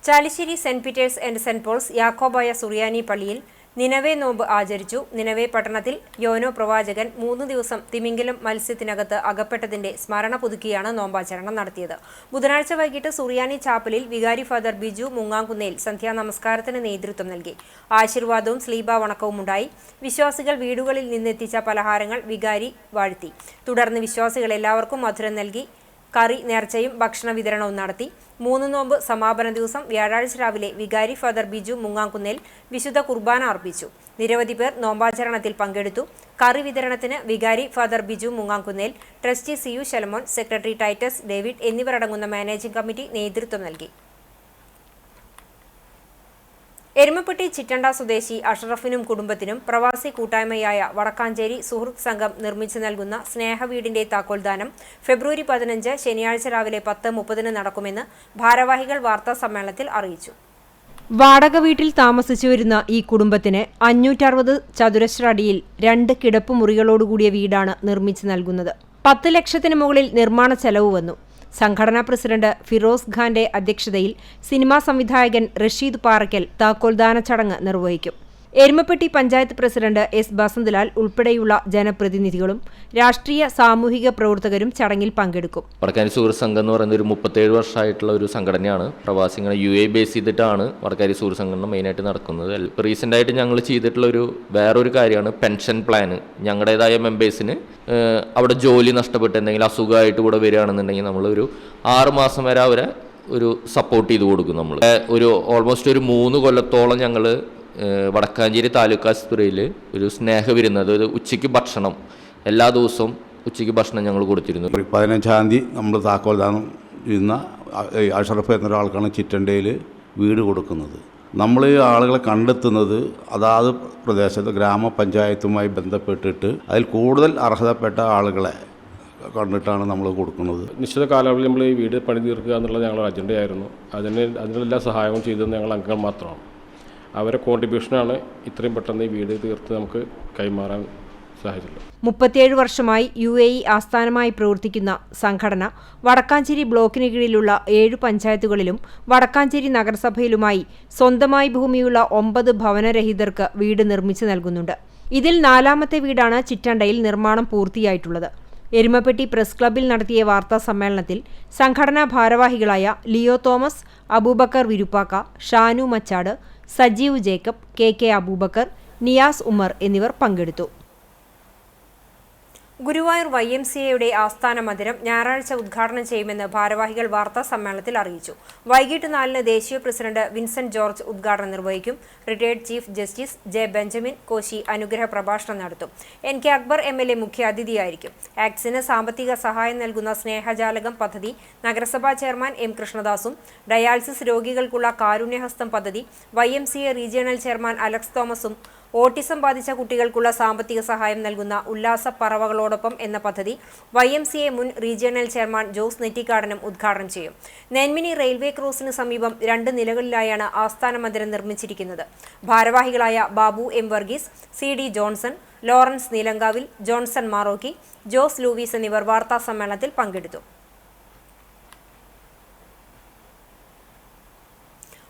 Chalissery Saint Peter's and Saint Paul's Yakobaya സുറിയാനി പള്ളിയിൽ നിനവേ നോമ്പ് ആചരിച്ചു. നിനവേ പട്ടണത്തിൽ യോനോ പ്രവാചകൻ 3 ദിവസം തിമിംഗലം മത്സ്യത്തിനകത്ത് അകപ്പെട്ടതിന്റെ സ്മരണ പുതുക്കിയാണ് നോമ്പാചരണം നടത്തിയത്. ബുധനാഴ്ച വൈകിട്ട് സുറിയാനി ചാപ്പലിൽ വികാരി ഫാദർ ബിജു മുങ്ങാങ്കുന്നേൽ സന്ധ്യാനമസ്കാരത്തിന് നേതൃത്വം നൽകി. ആശീർവാദവും സ്ലീബ വണക്കവും ഉണ്ടായി. വിശ്വാസികൾ വീടുകളിൽ നിന്നെത്തിച്ച പലഹാരങ്ങൾ വികാരി വാഴ്ത്തി. തുടർന്ന് വിശ്വാസികൾ എല്ലാവർക്കും മധുരം നൽകി കറി നേർച്ചയും ഭക്ഷണ വിതരണവും നടത്തി. 3 നോമ്പ് സമാപന ദിവസം വ്യാഴാഴ്ച രാവിലെ വികാരി ഫാദർ ബിജു മുങ്ങാങ്കുന്നേൽ വിശുദ്ധ കുർബാന അർപ്പിച്ചു. നിരവധി പേർ നോമ്പാചരണത്തിൽ പങ്കെടുത്തു. കറി വിതരണത്തിന് വികാരി father Biju Mungankunnel, trustee CU Shalamon, secretary Titus David എന്നിവരടങ്ങുന്ന മാനേജിംഗ് കമ്മിറ്റി നേതൃത്വം നൽകി. എരുമപ്പെട്ടി ചിറ്റണ്ട സ്വദേശി അഷ്റഫിനും കുടുംബത്തിനും പ്രവാസി കൂട്ടായ്മയായ വടക്കാഞ്ചേരി സുഹൃത്ത് സംഘം നിർമ്മിച്ചു നൽകുന്ന സ്നേഹവീടിന്റെ താക്കോൽദാനം ഫെബ്രുവരി 15 ശനിയാഴ്ച രാവിലെ 10:30 നടക്കുമെന്ന് ഭാരവാഹികൾ വാർത്താ സമ്മേളനത്തിൽ അറിയിച്ചു. വാടക വീട്ടിൽ താമസിച്ചു വരുന്ന ഈ കുടുംബത്തിന് 560 ചതുരശ്ര അടിയിൽ 2 കിടപ്പുമുറികളോടുകൂടിയ വീടാണ് നിർമ്മിച്ചു നൽകുന്നത്. 10 ലക്ഷത്തിന് മുകളിൽ നിർമ്മാണ ചെലവ് വന്നു. സംഘടനാ പ്രസിഡന്റ് ഫിറോസ് ഖാന്റെ അധ്യക്ഷതയിൽ സിനിമാ സംവിധായകൻ റഷീദ് പാറയ്ക്കൽ താക്കോൽദാന ചടങ്ങ് നിർവഹിക്കും. എരുമപ്പെട്ടി പഞ്ചായത്ത് പ്രസിഡന്റ് S ബസന്തലാൽ ഉൾപ്പെടെയുള്ള ജനപ്രതിനിധികളും രാഷ്ട്രീയ സാമൂഹിക പ്രവർത്തകരും ചടങ്ങിൽ പങ്കെടുക്കും. വടക്കാരി സുഹൃത്ത് സംഘം എന്ന് പറയുന്ന ഒരു 37 വർഷമായിട്ടുള്ള ഒരു സംഘടനയാണ്. പ്രവാസികളെ UAE ബേസ് ചെയ്തിട്ടാണ് വടക്കാരി സുഹൃത്ത് സംഘടന മെയിനായിട്ട് നടക്കുന്നത്. റീസെൻ്റായിട്ട് ഞങ്ങൾ ചെയ്തിട്ടുള്ള വേറൊരു കാര്യമാണ് പെൻഷൻ പ്ലാൻ. ഞങ്ങളുടേതായ മെമ്പേഴ്സിന് അവിടെ ജോലി നഷ്ടപ്പെട്ട് എന്തെങ്കിലും അസുഖമായിട്ട് കൂടെ വരികയാണെന്നുണ്ടെങ്കിൽ നമ്മളൊരു 6 മാസം വരെ അവരെ ഒരു സപ്പോർട്ട് ചെയ്ത് കൊടുക്കും. നമ്മൾ ഓൾമോസ്റ്റ് ഒരു 3 കൊല്ലത്തോളം ഞങ്ങൾ വടക്കാഞ്ചേരി താലൂക്ക് ആശുപത്രിയിൽ ഒരു സ്നേഹവിരുന്ന്, അതായത് ഉച്ചയ്ക്ക് ഭക്ഷണം എല്ലാ ദിവസവും ഉച്ചയ്ക്ക് ഭക്ഷണം ഞങ്ങൾ കൊടുത്തിരുന്നു. 15-ാം തീയതി നമ്മൾ താക്കോൽദാനം ചെയ്യുന്ന അഷറഫ് എന്നൊരാൾക്കാണ് ചിറ്റണ്ടയിൽ വീട് കൊടുക്കുന്നത്. നമ്മൾ ഈ ആളുകളെ കണ്ടെത്തുന്നത് അതാത് പ്രദേശത്ത് ഗ്രാമപഞ്ചായത്തുമായി ബന്ധപ്പെട്ടിട്ട് അതിൽ കൂടുതൽ അർഹതപ്പെട്ട ആളുകളെ കണ്ടിട്ടാണ് നമ്മൾ കൊടുക്കുന്നത്. നിശ്ചിത കാലയളവിൽ നമ്മൾ ഈ വീട് പണി തീർക്കുക എന്നുള്ള ഞങ്ങളുടെ അജണ്ടയായിരുന്നു. അതിനുള്ള എല്ലാ സഹായവും ചെയ്തത് ഞങ്ങൾ അംഗങ്ങൾ മാത്രമാണ്. അവരെ കോൺട്രിബ്യൂഷനാണ് ഇത്രയും പെട്ടെന്ന് ഈ വീട് തീർത്ത് നമുക്ക് കൈമാറാൻ സാഹചര്യം. 37 വർഷമായി UAE ആസ്ഥാനമായി പ്രവർത്തിക്കുന്ന സംഘടന വടക്കാഞ്ചേരി ബ്ലോക്കിന് കീഴിലുള്ള 7 പഞ്ചായത്തുകളിലും വടക്കാഞ്ചേരി നഗരസഭയിലുമായി സ്വന്തമായി ഭൂമിയുള്ള 9 ഭവനരഹിതർക്ക് വീട് നിർമ്മിച്ചു നൽകുന്നുണ്ട്. ഇതിൽ 4ാമത്തെ വീടാണ് ചിറ്റണ്ടയിൽ നിർമ്മാണം പൂർത്തിയായിട്ടുള്ളത്. എരുമപ്പെട്ടി പ്രസ് ക്ലബ്ബിൽ നടത്തിയ വാർത്താ സമ്മേളനത്തിൽ സംഘടനാ ഭാരവാഹികളായ ലിയോ തോമസ്, അബൂബക്കർ വിരുപ്പാക്ക, ഷാനു മച്ചാട്, സജീവ് ജേക്കബ്, KK അബൂബക്കർ, നിയാസ് ഉമർ എന്നിവർ പങ്കെടുത്തു. ഗുരുവായൂർ YMCAയുടെ ആസ്ഥാന മന്ദിരം ഞായറാഴ്ച ഉദ്ഘാടനം ചെയ്യുമെന്ന് ഭാരവാഹികൾ വാർത്താ സമ്മേളനത്തിൽ അറിയിച്ചു. വൈകിട്ട് 4-ന് ദേശീയ പ്രസിഡന്റ് വിൻസെന്റ് ജോർജ് ഉദ്ഘാടനം നിർവഹിക്കും. Retired chief justice J Benjamin Koshy അനുഗ്രഹ പ്രഭാഷണം നടത്തും. NK Akbar MLA മുഖ്യാതിഥിയായിരിക്കും. ആക്സിന് സാമ്പത്തിക സഹായം നൽകുന്ന സ്നേഹജാലകം പദ്ധതി നഗരസഭാ ചെയർമാൻ M കൃഷ്ണദാസും ഡയാലിസിസ് രോഗികൾക്കുള്ള കാരുണ്യഹസ്തം പദ്ധതി YMCA റീജിയണൽ ചെയർമാൻ അലക്സ് തോമസും ഓട്ടിസം ബാധിച്ച കുട്ടികൾക്കുള്ള സാമ്പത്തിക സഹായം നൽകുന്ന ഉല്ലാസ പറവകളോടൊപ്പം എന്ന പദ്ധതി YMCA മുൻ റീജിയണൽ ചെയർമാൻ ജോസ് നെറ്റിക്കാടനും ഉദ്ഘാടനം ചെയ്യും. നെന്മിനി റെയിൽവേ ക്രോസിന് സമീപം 2 നിലകളിലായാണ് ആസ്ഥാന മന്ദിരം നിർമ്മിച്ചിരിക്കുന്നത്. ഭാരവാഹികളായ Babu M Varghese, CD Johnson, Lawrence Neelankavil, Johnson Marokki, Jose ലൂവീസ് എന്നിവർ വാർത്താ സമ്മേളനത്തിൽ പങ്കെടുത്തു.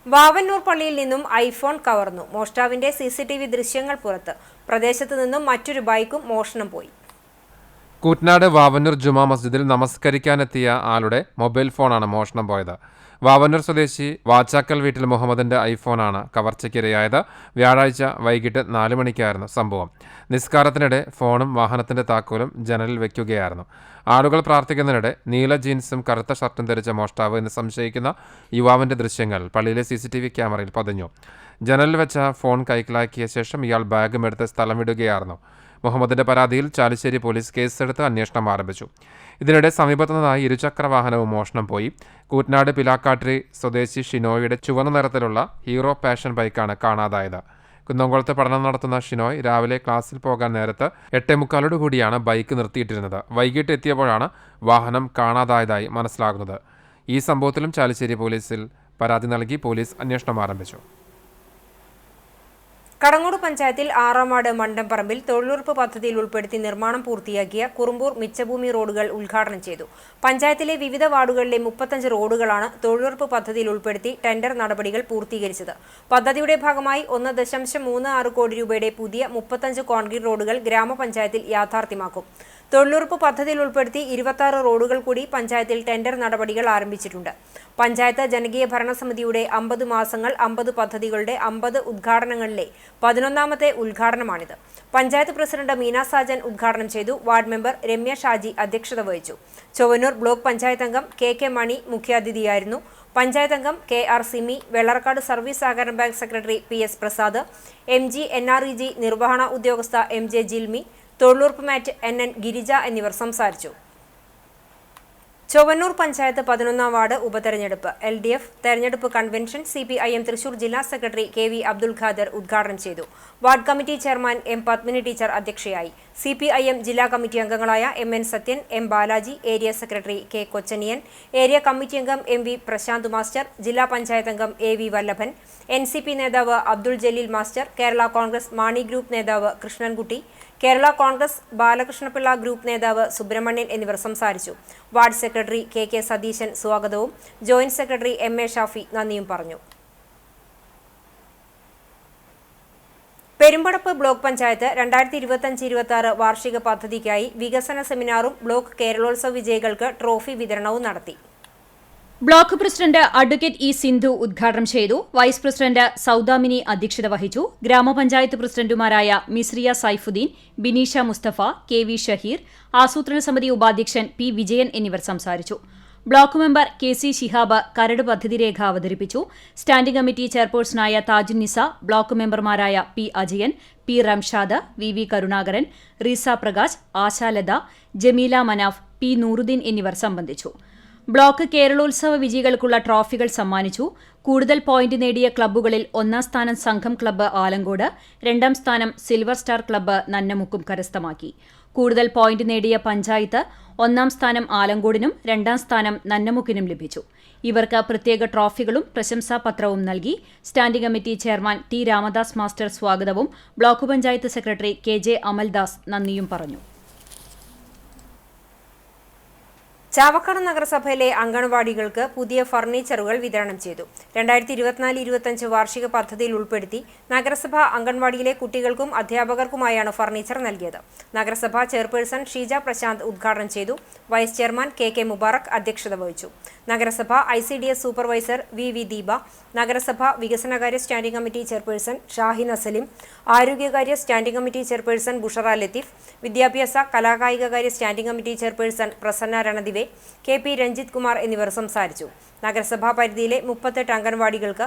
വാവന്നൂർ പള്ളിയിൽ നിന്നും ഐഫോൺ കവർന്നു. മോഷ്ടാവിന്റെ CCTV ദൃശ്യങ്ങൾ പുറത്ത്. പ്രദേശത്ത് നിന്നും മറ്റൊരു ബൈക്കും മോഷണം പോയി. കൂറ്റനാട് വാവന്നൂർ ജുമാ മസ്ജിദിൽ നമസ്കരിക്കാനെത്തിയ ആളുടെ മൊബൈൽ ഫോണാണ് മോഷണം പോയത്. വാവന്നൂർ സ്വദേശി വാച്ചാക്കൽ വീട്ടിൽ മുഹമ്മദിന്റെ ഐഫോണാണ് കവർച്ചയ്ക്കിരയായത്. വ്യാഴാഴ്ച വൈകിട്ട് 4 മണിക്കായിരുന്നു സംഭവം. നിസ്കാരത്തിനിടെ ഫോണും വാഹനത്തിന്റെ താക്കോലും ജനലിൽ വെക്കുകയായിരുന്നു. ആളുകൾ പ്രാർത്ഥിക്കുന്നതിനിടെ നീല ജീൻസും കറുത്ത ഷർട്ടും ധരിച്ച മോഷ്ടാവ് എന്ന് സംശയിക്കുന്ന യുവാവിന്റെ ദൃശ്യങ്ങൾ പള്ളിയിലെ CCTV ക്യാമറയിൽ പതിഞ്ഞു. ജനലിൽ വെച്ച ഫോൺ കൈക്കലാക്കിയ ശേഷം ഇയാൾ ബാഗും എടുത്ത് സ്ഥലം വിടുകയായിരുന്നു. മുഹമ്മദിന്റെ പരാതിയിൽ ചാലിശ്ശേരി പോലീസ് കേസെടുത്ത് അന്വേഷണം ആരംഭിച്ചു. ഇതിനിടെ സമീപത്തു നിന്നായി ഇരുചക്ര വാഹനവും മോഷണം പോയി. കൂറ്റനാട് പിലാക്കാട്ടിരി സ്വദേശി ഷിനോയുടെ ചുവന്ന നിറത്തിലുള്ള ഹീറോ പാഷൻ ബൈക്കാണ് കാണാതായത്. കുന്നംകുളത്ത് പഠനം നടത്തുന്ന ഷിനോയ് രാവിലെ ക്ലാസ്സിൽ പോകാൻ നേരത്ത് 8:45 ബൈക്ക് നിർത്തിയിട്ടിരുന്നത്. വൈകിട്ട് എത്തിയപ്പോഴാണ് വാഹനം കാണാതായതായി മനസ്സിലാകുന്നത്. ഈ സംഭവത്തിലും ചാലിശ്ശേരി പോലീസിൽ പരാതി നൽകി പോലീസ് അന്വേഷണം ആരംഭിച്ചു. കടങ്ങോട് പഞ്ചായത്തിൽ 6-ാം വാർഡ് മണ്ടംപറമ്പിൽ തൊഴിലുറപ്പ് പദ്ധതിയിൽ ഉൾപ്പെടുത്തി നിർമ്മാണം പൂർത്തിയാക്കിയ കുറുമ്പൂർ മിച്ചഭൂമി റോഡുകൾ ഉദ്ഘാടനം ചെയ്തു. പഞ്ചായത്തിലെ വിവിധ വാർഡുകളിലെ 35 റോഡുകളാണ് തൊഴിലുറപ്പ് പദ്ധതിയിൽ ഉൾപ്പെടുത്തി ടെൻഡർ നടപടികൾ പൂർത്തീകരിച്ചത്. പദ്ധതിയുടെ ഭാഗമായി 1.36 കോടി രൂപയുടെ പുതിയ 35 കോൺക്രീറ്റ് റോഡുകൾ ഗ്രാമപഞ്ചായത്തിൽ യാഥാർത്ഥ്യമാക്കും. തൊഴിലുറപ്പ് പദ്ധതിയിൽ ഉൾപ്പെടുത്തി 26 റോഡുകൾ കൂടി പഞ്ചായത്തിൽ ടെൻഡർ നടപടികൾ ആരംഭിച്ചിട്ടുണ്ട്. പഞ്ചായത്ത് ജനകീയ ഭരണസമിതിയുടെ 50 മാസങ്ങൾ 50 പദ്ധതികളുടെ 50 ഉദ്ഘാടനങ്ങളിലെ 11ാമത്തെ ഉദ്ഘാടനമാണിത്. പഞ്ചായത്ത് പ്രസിഡന്റ് മീന സാജൻ ഉദ്ഘാടനം ചെയ്തു. വാർഡ് മെമ്പർ രമ്യ ഷാജി അധ്യക്ഷത വഹിച്ചു. ചൊവ്വന്നൂർ ബ്ലോക്ക് പഞ്ചായത്ത് അംഗം KK മണി മുഖ്യാതിഥിയായിരുന്നു. പഞ്ചായത്ത് അംഗം KR സിമി, വെള്ളർക്കാട് സർവീസ് സഹകരണ bank secretary PS Prasad, MG NREG നിർവഹണ ഉദ്യോഗസ്ഥ MJ ജിൽമി, തൊഴിലുറപ്പ് മാറ്റ് NN ഗിരിജ എന്നിവർ സംസാരിച്ചു. ചൊവ്വന്നൂർ പഞ്ചായത്ത് 11ാം വാർഡ് ഉപതെരഞ്ഞെടുപ്പ് LDF തെരഞ്ഞെടുപ്പ് കൺവെൻഷൻ CPIM തൃശൂർ ജില്ലാ സെക്രട്ടറി KV അബ്ദുൽ ഖാദർ ഉദ്ഘാടനം ചെയ്തു. Ward committee chairman M Padmini teacher അധ്യക്ഷയായി. CPIM ജില്ലാ കമ്മിറ്റി അംഗങ്ങളായ MN Sathyan, M Balaji, area secretary K Kochaniyan, area committee അംഗം MV പ്രശാന്ത് മാസ്റ്റർ, ജില്ലാ പഞ്ചായത്ത് അംഗം AV വല്ലഭൻ, NCP നേതാവ് അബ്ദുൾ ജലീൽ മാസ്റ്റർ, കേരള കോൺഗ്രസ് മാണി ഗ്രൂപ്പ് നേതാവ് കൃഷ്ണൻകുട്ടി, കേരള കോൺഗ്രസ് ബാലകൃഷ്ണപിള്ള ഗ്രൂപ്പ് നേതാവ് സുബ്രഹ്മണ്യൻ എന്നിവർ സംസാരിച്ചു. വാർഡ് സെക്രട്ടറി KK സതീശൻ സ്വാഗതവും ജോയിന്റ് സെക്രട്ടറി MA ഷാഫി നന്ദിയും പറഞ്ഞു. പെരുമ്പടപ്പ് ബ്ലോക്ക് പഞ്ചായത്ത് 2025-26 വാർഷിക പദ്ധതിക്കായി വികസന സെമിനാറും ബ്ലോക്ക് കേരളോത്സവ വിജയികൾക്ക് ട്രോഫി വിതരണവും നടത്തി. Block president advocate E Sindhu ഉദ്ഘാടനം ചെയ്തു. വൈസ് പ്രസിഡന്റ് സൗദാമിനി അധ്യക്ഷത വഹിച്ചു. ഗ്രാമപഞ്ചായത്ത് പ്രസിഡന്റുമാരായ മിസ്രിയ സൈഫുദ്ദീൻ, ബിനീഷ മുസ്തഫ, KV ഷഹീർ, ആസൂത്രണ സമിതി ഉപാധ്യക്ഷൻ P വിജയൻ എന്നിവർ സംസാരിച്ചു. ബ്ലോക്ക് മെമ്പർ KC ശിഹാബ് കരട് പദ്ധതി രേഖ അവതരിപ്പിച്ചു. സ്റ്റാൻഡിംഗ് കമ്മിറ്റി ചെയർപേഴ്സണായ താജുന്നിസ, ബ്ലോക്ക് മെമ്പർമാരായ P Ajayan, P Ramshad, VV Karunakaran, Reesa Prakash, Ashalatha, Jameela Manaf, P Nooruddeen എന്നിവർ സംബന്ധിച്ചു. ബ്ലോക്ക് കേരളോത്സവ വിജയികൾക്കുള്ള ട്രോഫികൾ സമ്മാനിച്ചു. കൂടുതൽ പോയിന്റ് നേടിയ ക്ലബ്ബുകളിൽ 1ാം സ്ഥാനം സംഘം ക്ലബ്ബ് ആലങ്കോട്, 2ാം സ്ഥാനം സിൽവർ സ്റ്റാർ ക്ലബ്ബ് നന്നമുക്കും കരസ്ഥമാക്കി. കൂടുതൽ പോയിന്റ് നേടിയ പഞ്ചായത്ത് 1ാം സ്ഥാനം ആലങ്കോടിനും 2ാം സ്ഥാനം നന്നമുക്കിനും ലഭിച്ചു. ഇവർക്ക് പ്രത്യേക ട്രോഫികളും പ്രശംസാപത്രവും നൽകി. Standing committee chairman T Ramadas master സ്വാഗതവും block panchayat secretary KJ Amaldas നന്ദിയും പറഞ്ഞു. ചാവക്കാട് നഗരസഭയിലെ അംഗൻവാടികൾക്ക് പുതിയ ഫർണിച്ചറുകൾ വിതരണം ചെയ്തു. 2024-25 വാർഷിക പദ്ധതിയിൽ ഉൾപ്പെടുത്തി നഗരസഭ അംഗൻവാടിയിലെ കുട്ടികൾക്കും അധ്യാപകർക്കുമായാണ് ഫർണിച്ചർ നൽകിയത്. നഗരസഭ ചെയർപേഴ്സൺ ഷീജ പ്രശാന്ത് ഉദ്ഘാടനം ചെയ്തു. വൈസ് ചെയർമാൻ KK മുബാറക് അധ്യക്ഷത വഹിച്ചു. നഗരസഭ ICDS സൂപ്പർവൈസർ VV ദീപ, നഗരസഭ വികസനകാര്യ standing committee chairperson Shahin Asalim, ആരോഗ്യകാര്യ standing committee chairperson Bushara Latheef, വിദ്യാഭ്യാസ കലാകായികകാര്യ standing committee chairperson Prasanna Ranadive, KP Ranjith Kumar എന്നിവർ സംസാരിച്ചു. നഗരസഭാ പരിധിയിലെ 38 അംഗൻവാടികൾക്ക്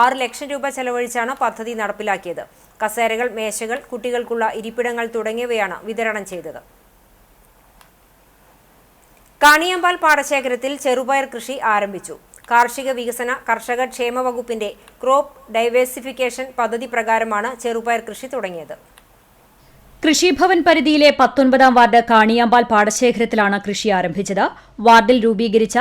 6 ലക്ഷം രൂപ ചെലവഴിച്ചാണ് പദ്ധതി നടപ്പിലാക്കിയത്. കസേരകൾ, മേശകൾ, കുട്ടികൾക്കുള്ള ഇരിപ്പിടങ്ങൾ തുടങ്ങിയവയാണ് വിതരണം ചെയ്തത്. കാണിയമ്പാൽ പാടശേഖരത്തിൽ ചെറുപയർ കൃഷി ആരംഭിച്ചു. കാർഷിക വികസന കർഷക ക്ഷേമ വകുപ്പിന്റെ ക്രോപ്പ് ഡൈവേഴ്സിഫിക്കേഷൻ പദ്ധതി പ്രകാരമാണ് ചെറുപയർ കൃഷി തുടങ്ങിയത്. കൃഷിഭവൻ പരിധിയിലെ 19ാം വാർഡ് കാണിയാമ്പാൽ പാടശേഖരത്തിലാണ് കൃഷി ആരംഭിച്ചത്. വാർഡിൽ രൂപീകരിച്ച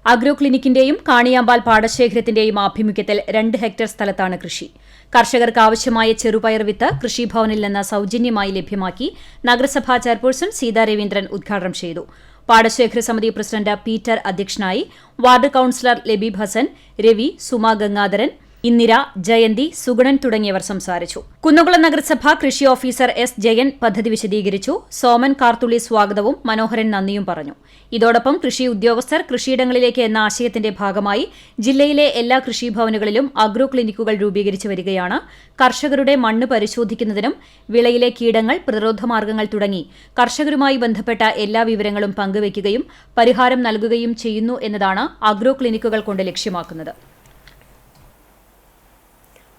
അഗ്രോ ക്ലിനിക്കിന്റെയും കാണിയാമ്പാൽ പാടശേഖരത്തിന്റെയും ആഭിമുഖ്യത്തിൽ 2 ഹെക്ടർ സ്ഥലത്താണ് കൃഷി. കർഷകർക്ക് ആവശ്യമായ ചെറുപയർ വിത്ത് കൃഷിഭവനിൽ നിന്ന് സൌജന്യമായി ലഭ്യമാക്കി. നഗരസഭാ ചെയർപേഴ്സൺ സീതാ രവീന്ദ്രൻ ഉദ്ഘാടനം ചെയ്തു. പാടശേഖര സമിതി പ്രസിഡന്റ് പീറ്റർ അധ്യക്ഷനായി. വാർഡ് കൌൺസിലർ ലബീബ് ഹസൻ, രവി, സുമ ഗംഗാധരൻ, ഇന്ദിര, ജയന്തി, സുഗുണൻ തുടങ്ങിയവർ സംസാരിച്ചു. കുന്നംകുളം നഗരസഭ കൃഷി ഓഫീസർ എസ് ജയൻ പദ്ധതി വിശദീകരിച്ചു. സോമൻ കാർത്തുള്ളി സ്വാഗതവും മനോഹരൻ നന്ദിയും പറഞ്ഞു. ഇതോടൊപ്പം കൃഷി ഉദ്യോഗസ്ഥർ കൃഷിയിടങ്ങളിലേക്ക് എന്ന ആശയത്തിന്റെ ഭാഗമായി ജില്ലയിലെ എല്ലാ കൃഷിഭവനുകളിലും അഗ്രോ ക്ലിനിക്കുകൾ രൂപീകരിച്ചു വരികയാണ്. കർഷകരുടെ മണ്ണ് പരിശോധിക്കുന്നതിനും വിളയിലെ കീടങ്ങൾ, പ്രതിരോധമാർഗ്ഗങ്ങൾ തുടങ്ങി കർഷകരുമായി ബന്ധപ്പെട്ട എല്ലാ വിവരങ്ങളും പങ്കുവയ്ക്കുകയും പരിഹാരം നൽകുകയും ചെയ്യുന്നു എന്നതാണ് അഗ്രോ ക്ലിനിക്കുകൾ കൊണ്ട് ലക്ഷ്യമാക്കുന്നത്.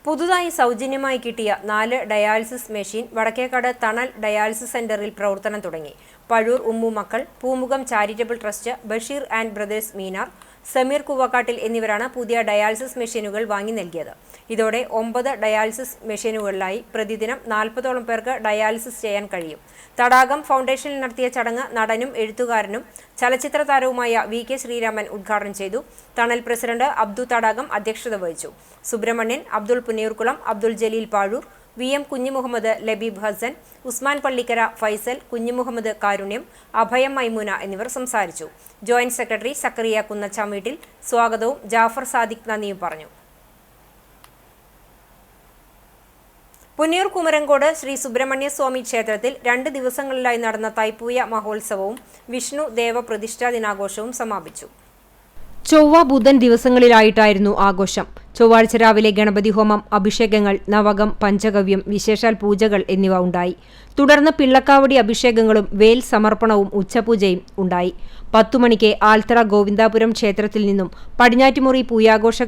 പുതുതായി സൗജന്യമായി കിട്ടിയ 4 ഡയാലിസിസ് മെഷീൻ വടക്കേക്കാട് തണൽ ഡയാലിസിസ് സെന്ററിൽ പ്രവർത്തനം തുടങ്ങി. പഴൂർ ഉമ്മു മക്കൾ, Poomukham charitable trust, Basheer and brothers Meenar, Sameer കുവക്കാട്ടിൽ എന്നിവരാണ് പുതിയ ഡയാലിസിസ് മെഷീനുകൾ വാങ്ങി നൽകിയത്. ഇതോടെ 9 ഡയാലിസിസ് മെഷീനുകളിലായി പ്രതിദിനം 40ഓളം പേർക്ക് ഡയാലിസിസ് ചെയ്യാൻ കഴിയും. തടാകം ഫൗണ്ടേഷനിൽ നടത്തിയ ചടങ്ങ് നടനും എഴുത്തുകാരനും ചലച്ചിത്ര താരവുമായ VK ശ്രീരാമൻ ഉദ്ഘാടനം ചെയ്തു. തണൽ പ്രസിഡന്റ് അബ്ദു തടാകം അധ്യക്ഷത വഹിച്ചു. സുബ്രഹ്മണ്യൻ, അബ്ദുൾ പുന്നയൂർക്കുളം, അബ്ദുൾ ജലീൽ പാഴൂർ, VM കുഞ്ഞിമുഹമ്മദ്, ലബീബ് ഹസൻ, ഉസ്മാൻ പള്ളിക്കര, ഫൈസൽ, കുഞ്ഞിമുഹമ്മദ് കാരുണ്യം, അഭയം മൈമൂന എന്നിവർ സംസാരിച്ചു. ജോയിന്റ് സെക്രട്ടറി സക്കറിയ കുന്നച്ചാമീട്ടിൽ സ്വാഗതവും ജാഫർ സാദിഖ് നന്ദിയും പറഞ്ഞു. പുന്നയൂർ കുമരങ്കോട് ശ്രീ സുബ്രഹ്മണ്യ സ്വാമി ക്ഷേത്രത്തിൽ 2 ദിവസങ്ങളിലായി നടന്ന തൈപ്പൂയ മഹോത്സവവും വിഷ്ണു ദേവ പ്രതിഷ്ഠാ ദിനാഘോഷവും സമാപിച്ചു. ചൊവ്വ, ബുധൻ ദിവസങ്ങളിലായിട്ടായിരുന്നു ആഘോഷം. ചൊവ്വാഴ്ച രാവിലെ ഗണപതി ഹോമം, അഭിഷേകങ്ങൾ, നവകം, പഞ്ചഗവ്യം, വിശേഷാൽ പൂജകൾ എന്നിവ ഉണ്ടായി. തുടർന്ന് പിള്ളക്കാവടി അഭിഷേകങ്ങളും വേൽ സമർപ്പണവും ഉച്ചപൂജയും ഉണ്ടായി. 10 മണിക്ക് ആൽത്തറ ഗോവിന്ദാപുരം ക്ഷേത്രത്തിൽ നിന്നും പടിഞ്ഞാറ്റുമുറി പൂയാഘോഷ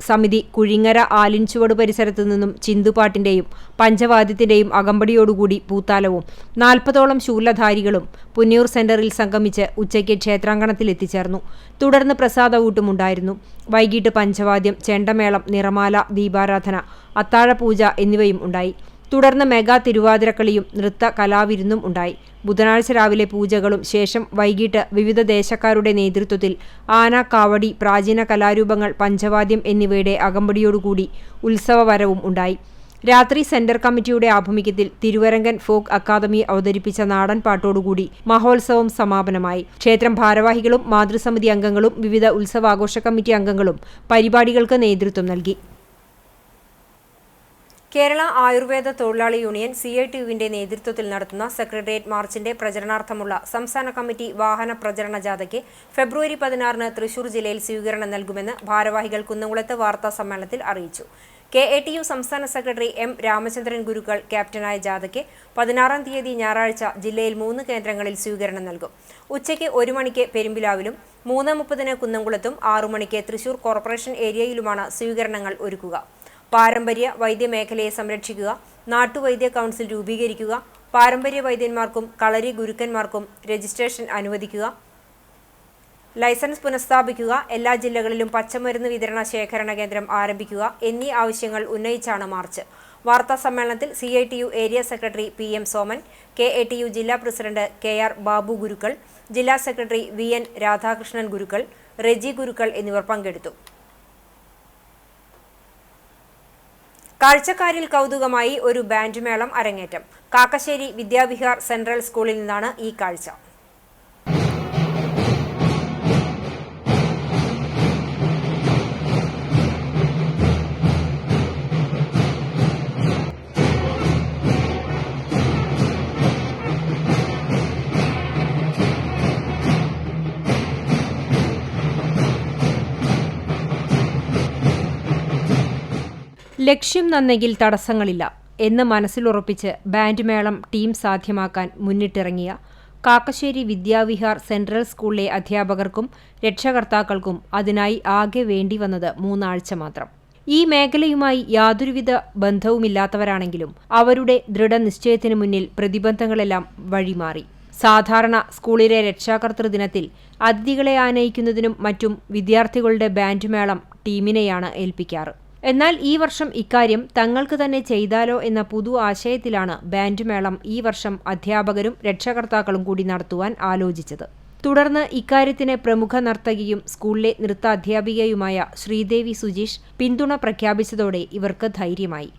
സമിതി കുഴിങ്ങര ആലിൻചുവട് പരിസരത്തു നിന്നും ചിന്തുപാട്ടിന്റെയും പഞ്ചവാദ്യത്തിന്റെയും അകമ്പടിയോടുകൂടി പൂത്താലവും 40ഓളം ശൂലധാരികളും പുന്നയൂർ സെന്ററിൽ സംഗമിച്ച് ഉച്ചയ്ക്ക് ക്ഷേത്രാങ്കണത്തിൽ എത്തിച്ചേർന്നു. തുടർന്ന് പ്രസാദഊട്ടുമുണ്ടായിരുന്നു. വൈകിട്ട് പഞ്ചവാദ്യം, ചെണ്ടമേളം, നിറമാല, ദീപാരാധന, അത്താഴപൂജ എന്നിവയും ഉണ്ടായി. തുടർന്ന് മെഗാ തിരുവാതിരക്കളിയും നൃത്ത കലാവിരുന്നും ഉണ്ടായി. ബുധനാഴ്ച രാവിലെ പൂജകളും ശേഷം വൈകിട്ട് വിവിധ ദേശക്കാരുടെ നേതൃത്വത്തിൽ ആന, കാവടി, പ്രാചീന കലാരൂപങ്ങൾ, പഞ്ചവാദ്യം എന്നിവയുടെ അകമ്പടിയോടുകൂടി ഉത്സവവരവും ഉണ്ടായി. രാത്രി സെന്റർ കമ്മിറ്റിയുടെ ആഭിമുഖ്യത്തിൽ തിരുവരങ്കൻ ഫോക്ക് അക്കാദമി അവതരിപ്പിച്ച നാടൻ പാട്ടോടുകൂടി മഹോത്സവം സമാപനമായി. ക്ഷേത്രം ഭാരവാഹികളും മാതൃസമിതി അംഗങ്ങളും വിവിധ ഉത്സവാഘോഷ കമ്മിറ്റി അംഗങ്ങളും പരിപാടികൾക്ക് നേതൃത്വം നൽകി. കേരള ആയുർവേദ തൊഴിലാളി യൂണിയൻ CITUവിന്റെ നേതൃത്വത്തിൽ നടത്തുന്ന സെക്രട്ടേറിയറ്റ് മാർച്ചിന്റെ പ്രചരണാർത്ഥമുള്ള സംസ്ഥാന കമ്മിറ്റി വാഹന പ്രചരണ ജാഥയ്ക്ക് ഫെബ്രുവരി 16 തൃശൂർ ജില്ലയിൽ സ്വീകരണം നൽകുമെന്ന് ഭാരവാഹികൾ കുന്നംകുളത്ത് വാർത്താ സമ്മേളനത്തിൽ അറിയിച്ചു. KATU സംസ്ഥാന സെക്രട്ടറി M രാമചന്ദ്രൻ ഗുരുക്കൾ ക്യാപ്റ്റനായ ജാഥയ്ക്ക് 16 തീയതി ഞായറാഴ്ച ജില്ലയിൽ 3 കേന്ദ്രങ്ങളിൽ സ്വീകരണം നൽകും. ഉച്ചയ്ക്ക് 1 മണിക്ക് പെരുമ്പിലാവിലും 3:30 കുന്നംകുളത്തും 6 മണിക്ക് തൃശൂർ കോർപ്പറേഷൻ ഏരിയയിലുമാണ് സ്വീകരണങ്ങൾ ഒരുക്കുക. പാരമ്പര്യ വൈദ്യമേഖലയെ സംരക്ഷിക്കുക, നാട്ടുവൈദ്യ കൗൺസിൽ രൂപീകരിക്കുക, പാരമ്പര്യ വൈദ്യന്മാർക്കും കളരി ഗുരുക്കന്മാർക്കും രജിസ്ട്രേഷൻ അനുവദിക്കുക, ലൈസൻസ് പുനഃസ്ഥാപിക്കുക, എല്ലാ ജില്ലകളിലും പച്ചമരുന്ന് വിതരണ ശേഖരണ കേന്ദ്രം ആരംഭിക്കുക എന്നീ ആവശ്യങ്ങൾ ഉന്നയിച്ചാണ് മാർച്ച്. വാർത്താ സമ്മേളനത്തിൽ CITU area secretary PM Soman, KATU ജില്ലാ പ്രസിഡന്റ് KR ബാബു ഗുരുക്കൾ, ജില്ലാ സെക്രട്ടറി VN രാധാകൃഷ്ണൻ ഗുരുക്കൾ, റെജി ഗുരുക്കൾ എന്നിവർ പങ്കെടുത്തു. കാഴ്ചക്കാരിൽ കൗതുകമായി ഒരു ബാൻഡ് മേളം അരങ്ങേറ്റം. കാക്കശ്ശേരി വിദ്യാവിഹാർ സെൻട്രൽ സ്കൂളിൽ നിന്നാണ് ഈ കാഴ്ച. ലക്ഷ്യം നന്നെങ്കിൽ തടസ്സങ്ങളില്ല എന്ന് മനസ്സിലുറപ്പിച്ച് ബാൻഡ് മേളം ടീം സാധ്യമാക്കാൻ മുന്നിട്ടിറങ്ങിയ കാക്കശ്ശേരി വിദ്യാവിഹാർ സെൻട്രൽ സ്കൂളിലെ അധ്യാപകർക്കും രക്ഷകർത്താക്കൾക്കും അതിനായി ആകെ വേണ്ടിവന്നത് 3 ആഴ്ച മാത്രം. ഈ മേഖലയുമായി യാതൊരുവിധ ബന്ധവുമില്ലാത്തവരാണെങ്കിലും അവരുടെ ദൃഢനിശ്ചയത്തിനു മുന്നിൽ പ്രതിബന്ധങ്ങളെല്ലാം വഴിമാറി. സാധാരണ സ്കൂളിലെ രക്ഷാകർതൃ ദിനത്തിൽ അതിഥികളെ ആനയിക്കുന്നതിനും മറ്റും വിദ്യാർത്ഥികളുടെ ബാൻഡ് മേളം ടീമിനെയാണ് ഏൽപ്പിക്കാറ്. എന്നാൽ ഈ വർഷം ഇക്കാര്യം തങ്ങൾക്ക് തന്നെ ചെയ്താലോ എന്ന പുതു ആശയത്തിലാണ് ബാൻഡ് മേളം ഈ വർഷം അധ്യാപകരും രക്ഷകർത്താക്കളും കൂടി നടത്തുവാൻ ആലോചിച്ചത്. തുടർന്ന് ഇക്കാര്യത്തിന് പ്രമുഖ നർത്തകിയും സ്കൂളിലെ നൃത്ത അധ്യാപികയുമായ ശ്രീദേവി സുജീഷ് പിന്തുണ പ്രഖ്യാപിച്ചതോടെ ഇവർക്ക് ധൈര്യമായി.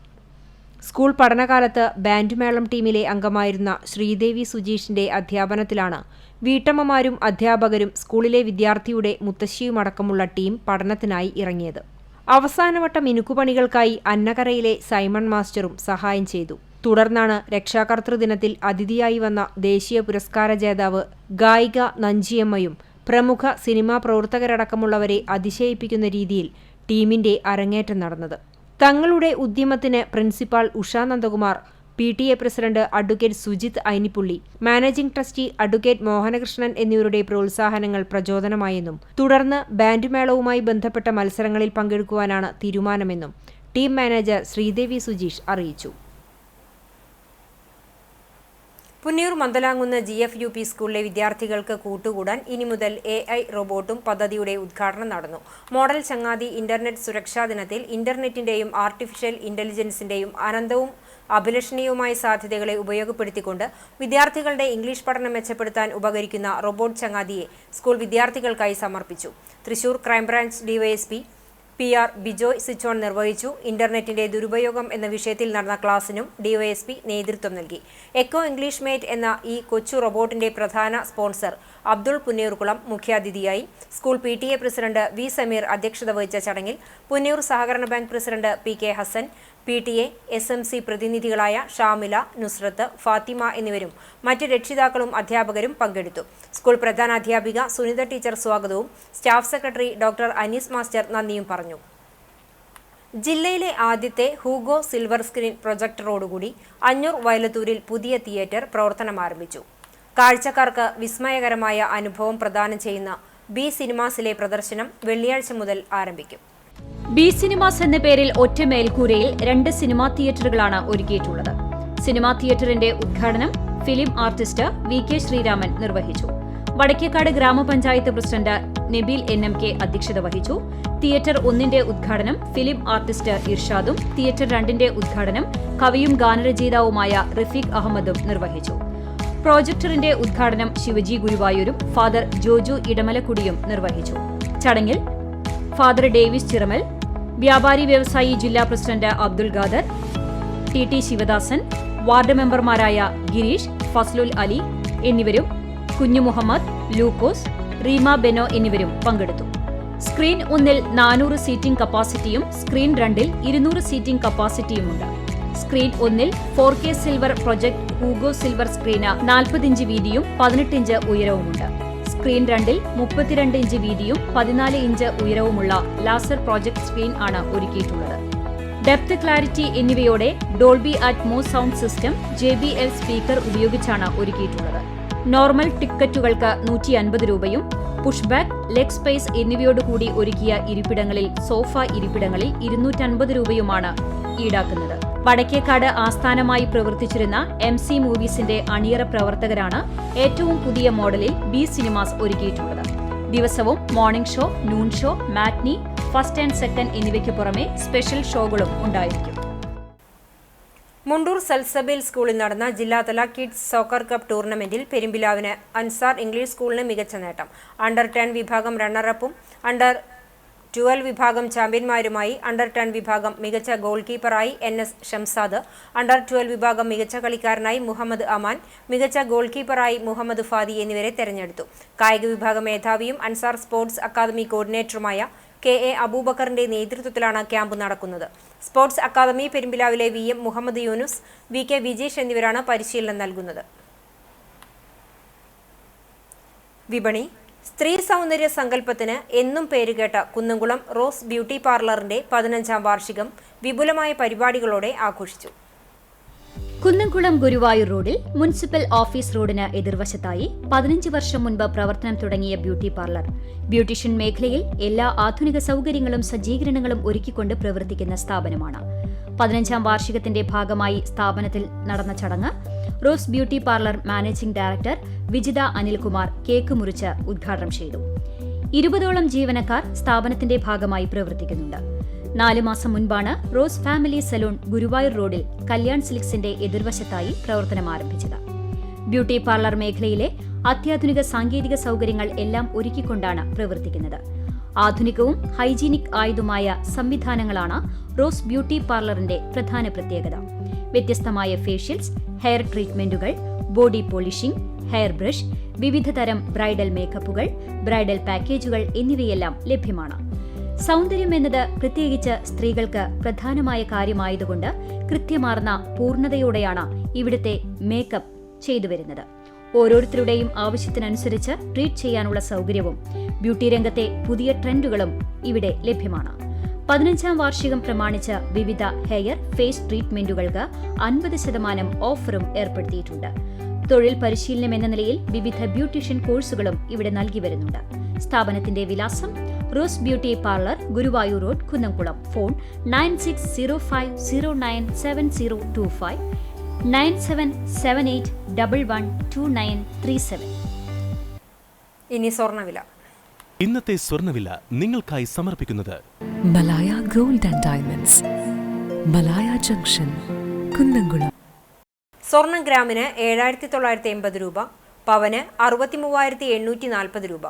സ്കൂൾ പഠനകാലത്ത് ബാൻഡ് മേളം ടീമിലെ അംഗമായിരുന്ന ശ്രീദേവി സുജീഷിന്റെ അധ്യാപനത്തിലാണ് വീട്ടമ്മമാരും അധ്യാപകരും സ്കൂളിലെ വിദ്യാർത്ഥിയുടെ മുത്തശ്ശിയുമടക്കമുള്ള ടീം പഠനത്തിനായി ഇറങ്ങിയത്. അവസാനവട്ട മിനുക്കുപണികൾക്കായി അന്നകരയിലെ സൈമൺ മാസ്റ്ററും സഹായം ചെയ്തു. തുടർന്നാണ് രക്ഷാകർതൃദിനത്തിൽ അതിഥിയായി വന്ന ദേശീയ പുരസ്കാര ജേതാവ് ഗായിക നഞ്ചിയമ്മയും പ്രമുഖ സിനിമാ പ്രവർത്തകരടക്കമുള്ളവരെ അതിശയിപ്പിക്കുന്ന രീതിയിൽ ടീമിന്റെ അരങ്ങേറ്റം നടന്നത്. തങ്ങളുടെ ഉദ്യമത്തിന് principal Usha Nandakumar, PTA president advocate Sujith Ainippully, managing trustee advocate Mohanakrishnan എന്നിവരുടെ പ്രോത്സാഹനങ്ങൾ പ്രചോദനമായെന്നും തുടർന്ന് ബാൻഡ് മേളവുമായി ബന്ധപ്പെട്ട മത്സരങ്ങളിൽ പങ്കെടുക്കുവാനാണ് തീരുമാനമെന്നും ടീം മാനേജർ ശ്രീദേവി സുജീഷ് അറിയിച്ചു. പുന്നയൂർ മന്ദലാങ്കുന്ന് GFUP സ്കൂളിലെ വിദ്യാർത്ഥികൾക്ക് കൂട്ടുകൂടാൻ ഇനി മുതൽ AI റോബോട്ടും പദ്ധതിയുടെ ഉദ്ഘാടനം നടന്നു. മോഡൽ ചങ്ങാതി ഇന്റർനെറ്റ് സുരക്ഷാ ദിനത്തിൽ ഇന്റർനെറ്റിന്റെയും ആർട്ടിഫിഷ്യൽ ഇന്റലിജൻസിന്റെയും അനന്തവും അഭിലഷണീയവുമായ സാധ്യതകളെ ഉപയോഗപ്പെടുത്തിക്കൊണ്ട് വിദ്യാർത്ഥികളുടെ ഇംഗ്ലീഷ് പഠനം മെച്ചപ്പെടുത്താൻ ഉപകരിക്കുന്ന റോബോട്ട് ചങ്ങാതിയെ സ്കൂൾ വിദ്യാർത്ഥികൾക്കായി സമർപ്പിച്ചു. Thrissur crime branch DYSP PR Bijoy Sichon നിർവഹിച്ചു. ഇന്റർനെറ്റിന്റെ ദുരുപയോഗം എന്ന വിഷയത്തിൽ നടന്ന ക്ലാസിനും DYSP നേതൃത്വം നൽകി. എക്കോ ഇംഗ്ലീഷ് മേറ്റ് എന്ന ഈ കൊച്ചു റോബോട്ടിന്റെ പ്രധാന സ്പോൺസർ അബ്ദുൾ പുന്നയൂർകുളം മുഖ്യാതിഥിയായി. School PTA president V Sameer അധ്യക്ഷത വഹിച്ച ചടങ്ങിൽ പുന്നയൂർ സഹകരണ bank president PK Hasan, PTA SMC പ്രതിനിധികളായ ഷാമില, നുസ്രത്ത്, ഫാത്തിമ എന്നിവരും മറ്റ് രക്ഷിതാക്കളും അധ്യാപകരും പങ്കെടുത്തു. സ്കൂൾ പ്രധാനാധ്യാപിക സുനിത ടീച്ചർ സ്വാഗതവും staff secretary doctor Anees master നന്ദിയും പറഞ്ഞു. ജില്ലയിലെ ആദ്യത്തെ ഹൂഗോ സിൽവർ സ്ക്രീൻ പ്രൊജക്ടറോടുകൂടി അഞ്ഞൂർ വയലത്തൂരിൽ പുതിയ തിയേറ്റർ പ്രവർത്തനം ആരംഭിച്ചു. കാഴ്ചക്കാർക്ക് വിസ്മയകരമായ അനുഭവം പ്രദാനം ചെയ്യുന്ന B സിനിമാസിലെ പ്രദർശനം വെള്ളിയാഴ്ച മുതൽ ആരംഭിക്കും. B സിനിമാസ് എന്ന പേരിൽ ഒറ്റ മേൽക്കൂരയിൽ 2 സിനിമാ തിയേറ്ററുകളാണ് ഒരുക്കിയിട്ടുള്ളത്. സിനിമാ തിയേറ്ററിന്റെ ഉദ്ഘാടനം ഫിലിം ആർട്ടിസ്റ്റ് VK ശ്രീരാമൻ നിർവഹിച്ചു. വടക്കേക്കാട് ഗ്രാമപഞ്ചായത്ത് പ്രസിഡന്റ് നബീൽ NMK അധ്യക്ഷത വഹിച്ചു. തിയേറ്റർ 1ന്റെ ഉദ്ഘാടനം ഫിലിം ആർട്ടിസ്റ്റ് ഇർഷാദും തിയേറ്റർ 2ന്റെ ഉദ്ഘാടനം കവിയും ഗാനരചയിതാവുമായ റഫീഖ് അഹമ്മദും നിർവഹിച്ചു. പ്രോജക്ടറിന്റെ ഉദ്ഘാടനം ശിവജി ഗുരുവായൂരും ഫാദർ ജോജു ഇടമലക്കുടിയും നിർവഹിച്ചു. ചടങ്ങിൽ ഫാദർ ഡേവിസ് ചിറമൽ, വ്യാപാരി വ്യവസായി ജില്ലാ പ്രസിഡന്റ് അബ്ദുൽ ഖാദർ, TT ശിവദാസൻ, വാർഡ് മെമ്പർമാരായ ഗിരീഷ്, ഫസ്ലുൽ അലി എന്നിവരും കുഞ്ഞു മുഹമ്മദ്, ലൂക്കോസ്, റീമ ബെനോ എന്നിവരും പങ്കെടുത്തു. സ്ക്രീൻ 1ൽ 400 സീറ്റിംഗ് കപ്പാസിറ്റിയും സ്ക്രീൻ 2ൽ 200 സീറ്റിംഗ് കപ്പാസിറ്റിയുമുണ്ട്. സ്ക്രീൻ 1ൽ 4K silver project Hugo silver സ്ക്രീന് 40 ഇഞ്ച് വീതിയും 18 ഇഞ്ച് ഉയരവുമുണ്ട്. സ്ക്രീൻ 2ൽ 32 ഇഞ്ച് വീതിയും 14 ഇഞ്ച് ഉയരവുമുള്ള ലാസർ പ്രോജക്ട് സ്ക്രീൻ ആണ് ഒരുക്കിയിട്ടുള്ളത്. ഡെപ്ത്, ക്ലാരിറ്റി എന്നിവയോടെ Dolby Atmos sound system JBL speaker ഉപയോഗിച്ചാണ് ഒരുക്കിയിട്ടുള്ളത്. നോർമൽ ടിക്കറ്റുകൾക്ക് 150 രൂപയും പുഷ്ബാക്ക്, ലെഗ് സ്പേസ് എന്നിവയോടുകൂടി ഒരുക്കിയ ഇരിപ്പിടങ്ങളിൽ സോഫ ഇരിപ്പിടങ്ങളിൽ 250 രൂപയുമാണ് ഈടാക്കുന്നത്. വടക്കേക്കാട് ആസ്ഥാനമായി പ്രവർത്തിച്ചിരുന്ന MC മൂവീസിന്റെ അണിയറ പ്രവർത്തകരാണ് ഏറ്റവും പുതിയ മോഡലിൽ B സിനിമാസ് ഒരുക്കിയിട്ടുള്ളത്. ദിവസവും morning show, noon show, matinee, first and second എന്നിവയ്ക്ക് പുറമെ സ്പെഷ്യൽ ഷോകളും ഉണ്ടായിരിക്കും. മുണ്ടൂർ സൽസബേൽ സ്കൂളിൽ നടന്ന ജില്ലാതല കിഡ്സ് സോക്കർ കപ്പ് ടൂർണമെന്റിൽ പെരുമ്പിലാവിന് അൻസാർ ഇംഗ്ലീഷ് സ്കൂളിന് മികച്ച നേട്ടം. അണ്ടർ 10 വിഭാഗം റണ്ണറപ്പും അണ്ടർ 12 വിഭാഗം ചാമ്പ്യന്മാരുമായി. അണ്ടർ 10 വിഭാഗം മികച്ച ഗോൾ കീപ്പറായി NS ഷംസാദ്, അണ്ടർ 12 വിഭാഗം മികച്ച കളിക്കാരനായി മുഹമ്മദ് അമാൻ, മികച്ച ഗോൾ കീപ്പറായി മുഹമ്മദ് ഫാദി എന്നിവരെ തെരഞ്ഞെടുത്തു. കായിക വിഭാഗ മേധാവിയും അൻസാർ സ്പോർട്സ് അക്കാദമി കോർഡിനേറ്ററുമായ KA അബൂബക്കറിന്റെ നേതൃത്വത്തിലാണ് ക്യാമ്പ് നടക്കുന്നത്. സ്പോർട്സ് അക്കാദമി പെരുമ്പിലാവിലെ VM മുഹമ്മദ് യൂനുസ്, VK വിജേഷ് എന്നിവരാണ് പരിശീലനം നൽകുന്നത്. വിപണി. സ്ത്രീ സൗന്ദര്യ സങ്കല്പത്തിന് എന്നും പേരുകേട്ട കുന്നംകുളം റോസ് ബ്യൂട്ടി പാർലറിന്റെ 15ാം വാർഷികം വിപുലമായ പരിപാടികളോടെ ആഘോഷിച്ചു. കുന്നംകുളം ഗുരുവായൂർ റോഡിൽ മുനിസിപ്പൽ ഓഫീസ് റോഡിന് എതിർവശത്തായി 15 വർഷം മുൻപ് പ്രവർത്തനം തുടങ്ങിയ ബ്യൂട്ടി പാർലർ ബ്യൂട്ടീഷ്യൻ മേഖലയിൽ എല്ലാ ആധുനിക സൗകര്യങ്ങളും സജ്ജീകരണങ്ങളും ഒരുക്കിക്കൊണ്ട് പ്രവർത്തിക്കുന്ന സ്ഥാപനമാണ്. 15ാം വാർഷികത്തിന്റെ ഭാഗമായി സ്ഥാപനത്തിൽ നടന്ന ചടങ്ങ് rose beauty parlour managing director Vijitha Anilkumar cake മുറിച്ച് ഉദ്ഘാടനം ചെയ്തു. 20ഓളം ജീവനക്കാർ സ്ഥാപനത്തിന്റെ ഭാഗമായി പ്രവർത്തിക്കുന്നുണ്ട്. 4 മാസം മുൻപാണ് റോസ് ഫാമിലി സലൂൺ ഗുരുവായൂർ റോഡിൽ കല്യാൺ സിൽക്സിന്റെ എതിർവശത്തായി പ്രവർത്തനം ആരംഭിച്ചത്. ബ്യൂട്ടി പാർലർ മേഖലയിലെ അത്യാധുനിക സാങ്കേതിക സൗകര്യങ്ങൾ എല്ലാം ഒരുക്കിക്കൊണ്ടാണ് പ്രവർത്തിക്കുന്നത്. ആധുനികവും ഹൈജീനിക് ആയതുമായ സംവിധാനങ്ങളാണ് റോസ് ബ്യൂട്ടി പാർലറിന്റെ പ്രധാന പ്രത്യേകത. വ്യത്യസ്തമായ ഫേഷ്യൽസ്, ഹെയർ ട്രീറ്റ്മെന്റുകൾ, ബോഡി പോളിഷിംഗ്, ഹെയർ ബ്രഷ്, വിവിധ തരം ബ്രൈഡൽ മേക്കപ്പുകൾ, ബ്രൈഡൽ പാക്കേജുകൾ എന്നിവയെല്ലാം ലഭ്യമാണ്. സൗന്ദര്യം എന്നത് പ്രത്യേകിച്ച് സ്ത്രീകൾക്ക് പ്രധാനമായ കാര്യമായതുകൊണ്ട് കൃത്യമാർന്ന പൂർണ്ണതയോടെയാണ് ഇവിടുത്തെ മേക്കപ്പ് ചെയ്തു വരുന്നത്. ഓരോരുത്തരുടെയും ആവശ്യത്തിനനുസരിച്ച് ട്രീറ്റ് ചെയ്യാനുള്ള സൗകര്യവും ബ്യൂട്ടി രംഗത്തെ പുതിയ ട്രെൻഡുകളും ഇവിടെ ലഭ്യമാണ്. 15ാം വാർഷികം പ്രമാണിച്ച് വിവിധ ഹെയർ ഫേസ് ട്രീറ്റ്മെന്റുകൾക്ക് 50% ഓഫറും ഏർപ്പെടുത്തിയിട്ടുണ്ട്. തൊഴിൽ പരിശീലനം എന്ന നിലയിൽ വിവിധ ബ്യൂട്ടീഷ്യൻ കോഴ്സുകളും ഇവിടെ നൽകി വരുന്നുണ്ട്. സ്ഥാപനത്തിന്റെ വിലാസം rose beauty parlour, Guruvayur road, Kunnamkulam. Phone 9605097025 9778112937. ഇനി സ്വർണ്ണവില. ഇന്നത്തെ സ്വർണ്ണവില നിങ്ങൾക്കായി സമർപ്പിക്കുന്നത് Malaya gold and diamonds, Malaya junction, Kunnamkulam. സ്വർണ്ണം ഗ്രാമിന് 7980 രൂപ, പവന് 63840 രൂപ.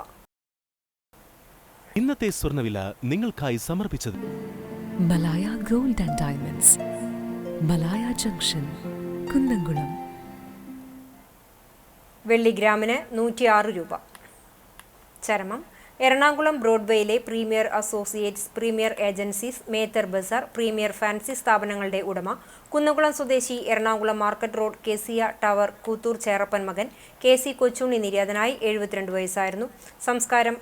ഇന്നത്തെ സ്വർണ്ണവില നിങ്ങൾക്കായി സമർപ്പിച്ചത് Malaya gold and diamonds, Malaya junction, Kunnamkulam. വെള്ളി ഗ്രാമിന് 106 രൂപ. ചരമം എറണാകുളം ബ്രോഡ്വേയിലെ premier associates, premier agencies, Methar Bazar, premier fancy സ്ഥാപനങ്ങളുടെ ഉടമ, കുന്നംകുളം സ്വദേശി, Ernakulam market road, Kezia tower, Koothur Cherappan മകൻ KC കൊച്ചുണ്ണി നിര്യാതനായി. 72 വയസ്സായിരുന്നു. സംസ്കാരം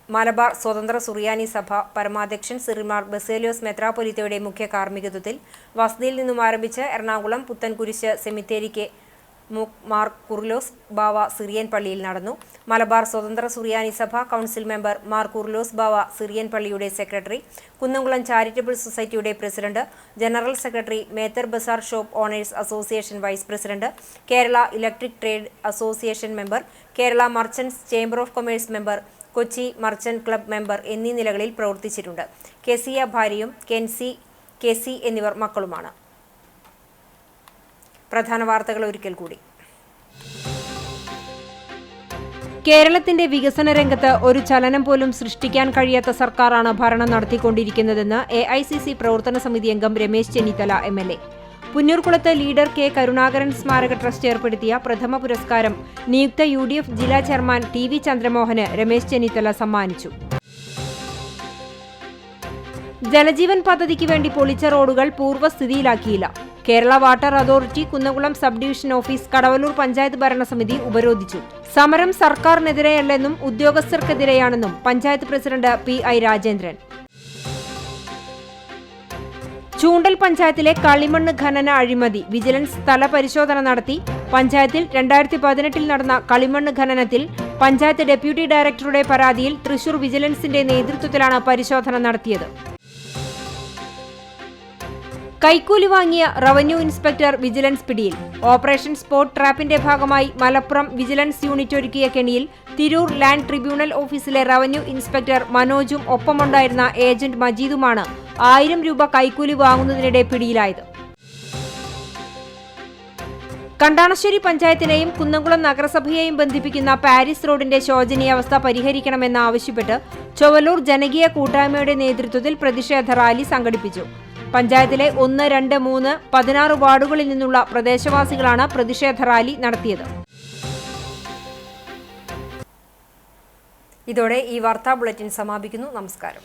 മലബാർ സ്വതന്ത്ര സുറിയാനി സഭ പരമാധ്യക്ഷൻ സിറിമാർ ബസേലിയോസ് മെത്രാപ്പൊലീത്തയുടെ മുഖ്യ കാർമ്മികത്വത്തിൽ വസതിയിൽ നിന്നും ആരംഭിച്ച് എറണാകുളം പുത്തൻകുരിശ് സെമിത്തേരിക്ക് മാർ കുർലോസ് ബാവ സിറിയൻ പള്ളിയിൽ നടന്നു. മലബാർ സ്വതന്ത്ര സുറിയാനി Sabha council member Mar Kurilos Bava Syrian പള്ളിയുടെ സെക്രട്ടറി, കുന്നംകുളം ചാരിറ്റബിൾ സൊസൈറ്റിയുടെ president, general secretary, Methar Bazar shop owners association vice president, Kerala electric trade association member, Kerala merchants chamber of commerce member, Kochi merchant club member എന്നീ നിലകളിൽ പ്രവർത്തിച്ചിട്ടുണ്ട്. കെസിയ ഭാര്യയും കെസി എന്നിവർ മക്കളുമാണ്. പ്രധാന വാർത്തകൾ ഒരിക്കൽ കൂടി. കേരളത്തിന്റെ വികസന രംഗത്ത് ഒരു ചലനം പോലും സൃഷ്ടിക്കാൻ കഴിയാത്ത സർക്കാരാണ് ഭരണം നടത്തിക്കൊണ്ടിരിക്കുന്നതെന്ന് AICC പ്രവർത്തന സമിതി അംഗം രമേശ് ചെന്നിത്തല MLA. പുന്നൂർകുളത്ത് ലീഡർ K. കരുണാകരൻ സ്മാരക ട്രസ്റ്റ് ഏർപ്പെടുത്തിയ പ്രഥമ പുരസ്കാരം നിയുക്ത UDF ജില്ലാ ചെയർമാൻ TV ചന്ദ്രമോഹന് രമേശ് ചെന്നിത്തല സമ്മാനിച്ചു. ജലജീവൻ പദ്ധതിക്ക് വേണ്ടി പൊളിച്ച റോഡുകൾ പൂർവ്വസ്ഥിതിയിലാക്കിയില്ല. Kerala water authority Kunnamkulam sub division office Kadavallur panchayat ഭരണസമിതി ഉപരോധിച്ചു. സമരം സർക്കാരിനെതിരെയല്ലെന്നും ഉദ്യോഗസ്ഥർക്കെതിരെയാണെന്നും പഞ്ചായത്ത് പ്രസിഡന്റ് PI രാജേന്ദ്രൻ. ചൂണ്ടൽ പഞ്ചായത്തിലെ കളിമണ്ണ് ഖനന അഴിമതി വിജിലൻസ് സ്ഥല പരിശോധന നടത്തി. പഞ്ചായത്തിൽ 2018 നടന്ന കളിമണ്ണ് ഖനനത്തിൽ പഞ്ചായത്ത് ഡെപ്യൂട്ടി ഡയറക്ടറുടെ പരാതിയിൽ തൃശൂർ വിജിലൻസിന്റെ നേതൃത്വത്തിലാണ് പരിശോധന നടത്തിയത്. കൈക്കൂലി വാങ്ങിയ റവന്യൂ ഇൻസ്പെക്ടർ വിജിലൻസ് പിടിയിൽ. ഓപ്പറേഷൻ സ്പോട്ട് ട്രാപ്പിന്റെ ഭാഗമായി മലപ്പുറം വിജിലൻസ് യൂണിറ്റ് ഒരുക്കിയ കെണിയിൽ തിരൂർ ലാൻഡ് ട്രിബ്യൂണൽ ഓഫീസിലെ റവന്യൂ ഇൻസ്പെക്ടർ മനോജും ഒപ്പമുണ്ടായിരുന്ന ഏജന്റ് മജീദുമാണ് 1000 രൂപ കൈക്കൂലി വാങ്ങുന്നതിനിടെ പിടിയിലായത്. കണ്ടാണശ്ശേരി പഞ്ചായത്തിനെയും കുന്നംകുളം നഗരസഭയെയും ബന്ധിപ്പിക്കുന്ന പാരീസ് റോഡിന്റെ ശോചനീയാവസ്ഥ പരിഹരിക്കണമെന്നാവശ്യപ്പെട്ട് ചൊവ്വലൂർ ജനകീയ കൂട്ടായ്മയുടെ നേതൃത്വത്തിൽ പ്രതിഷേധ റാലി സംഘടിപ്പിച്ചു. പഞ്ചായത്തിലെ 1, 2, 3, 16 വാർഡുകളിൽ നിന്നുള്ള പ്രദേശവാസികളാണ് പ്രതിഷേധ റാലി നടത്തിയത്. ഇതോടെ ഈ വാർത്താ ബുള്ളറ്റിൻ സമാപിക്കുന്നു. നമസ്കാരം.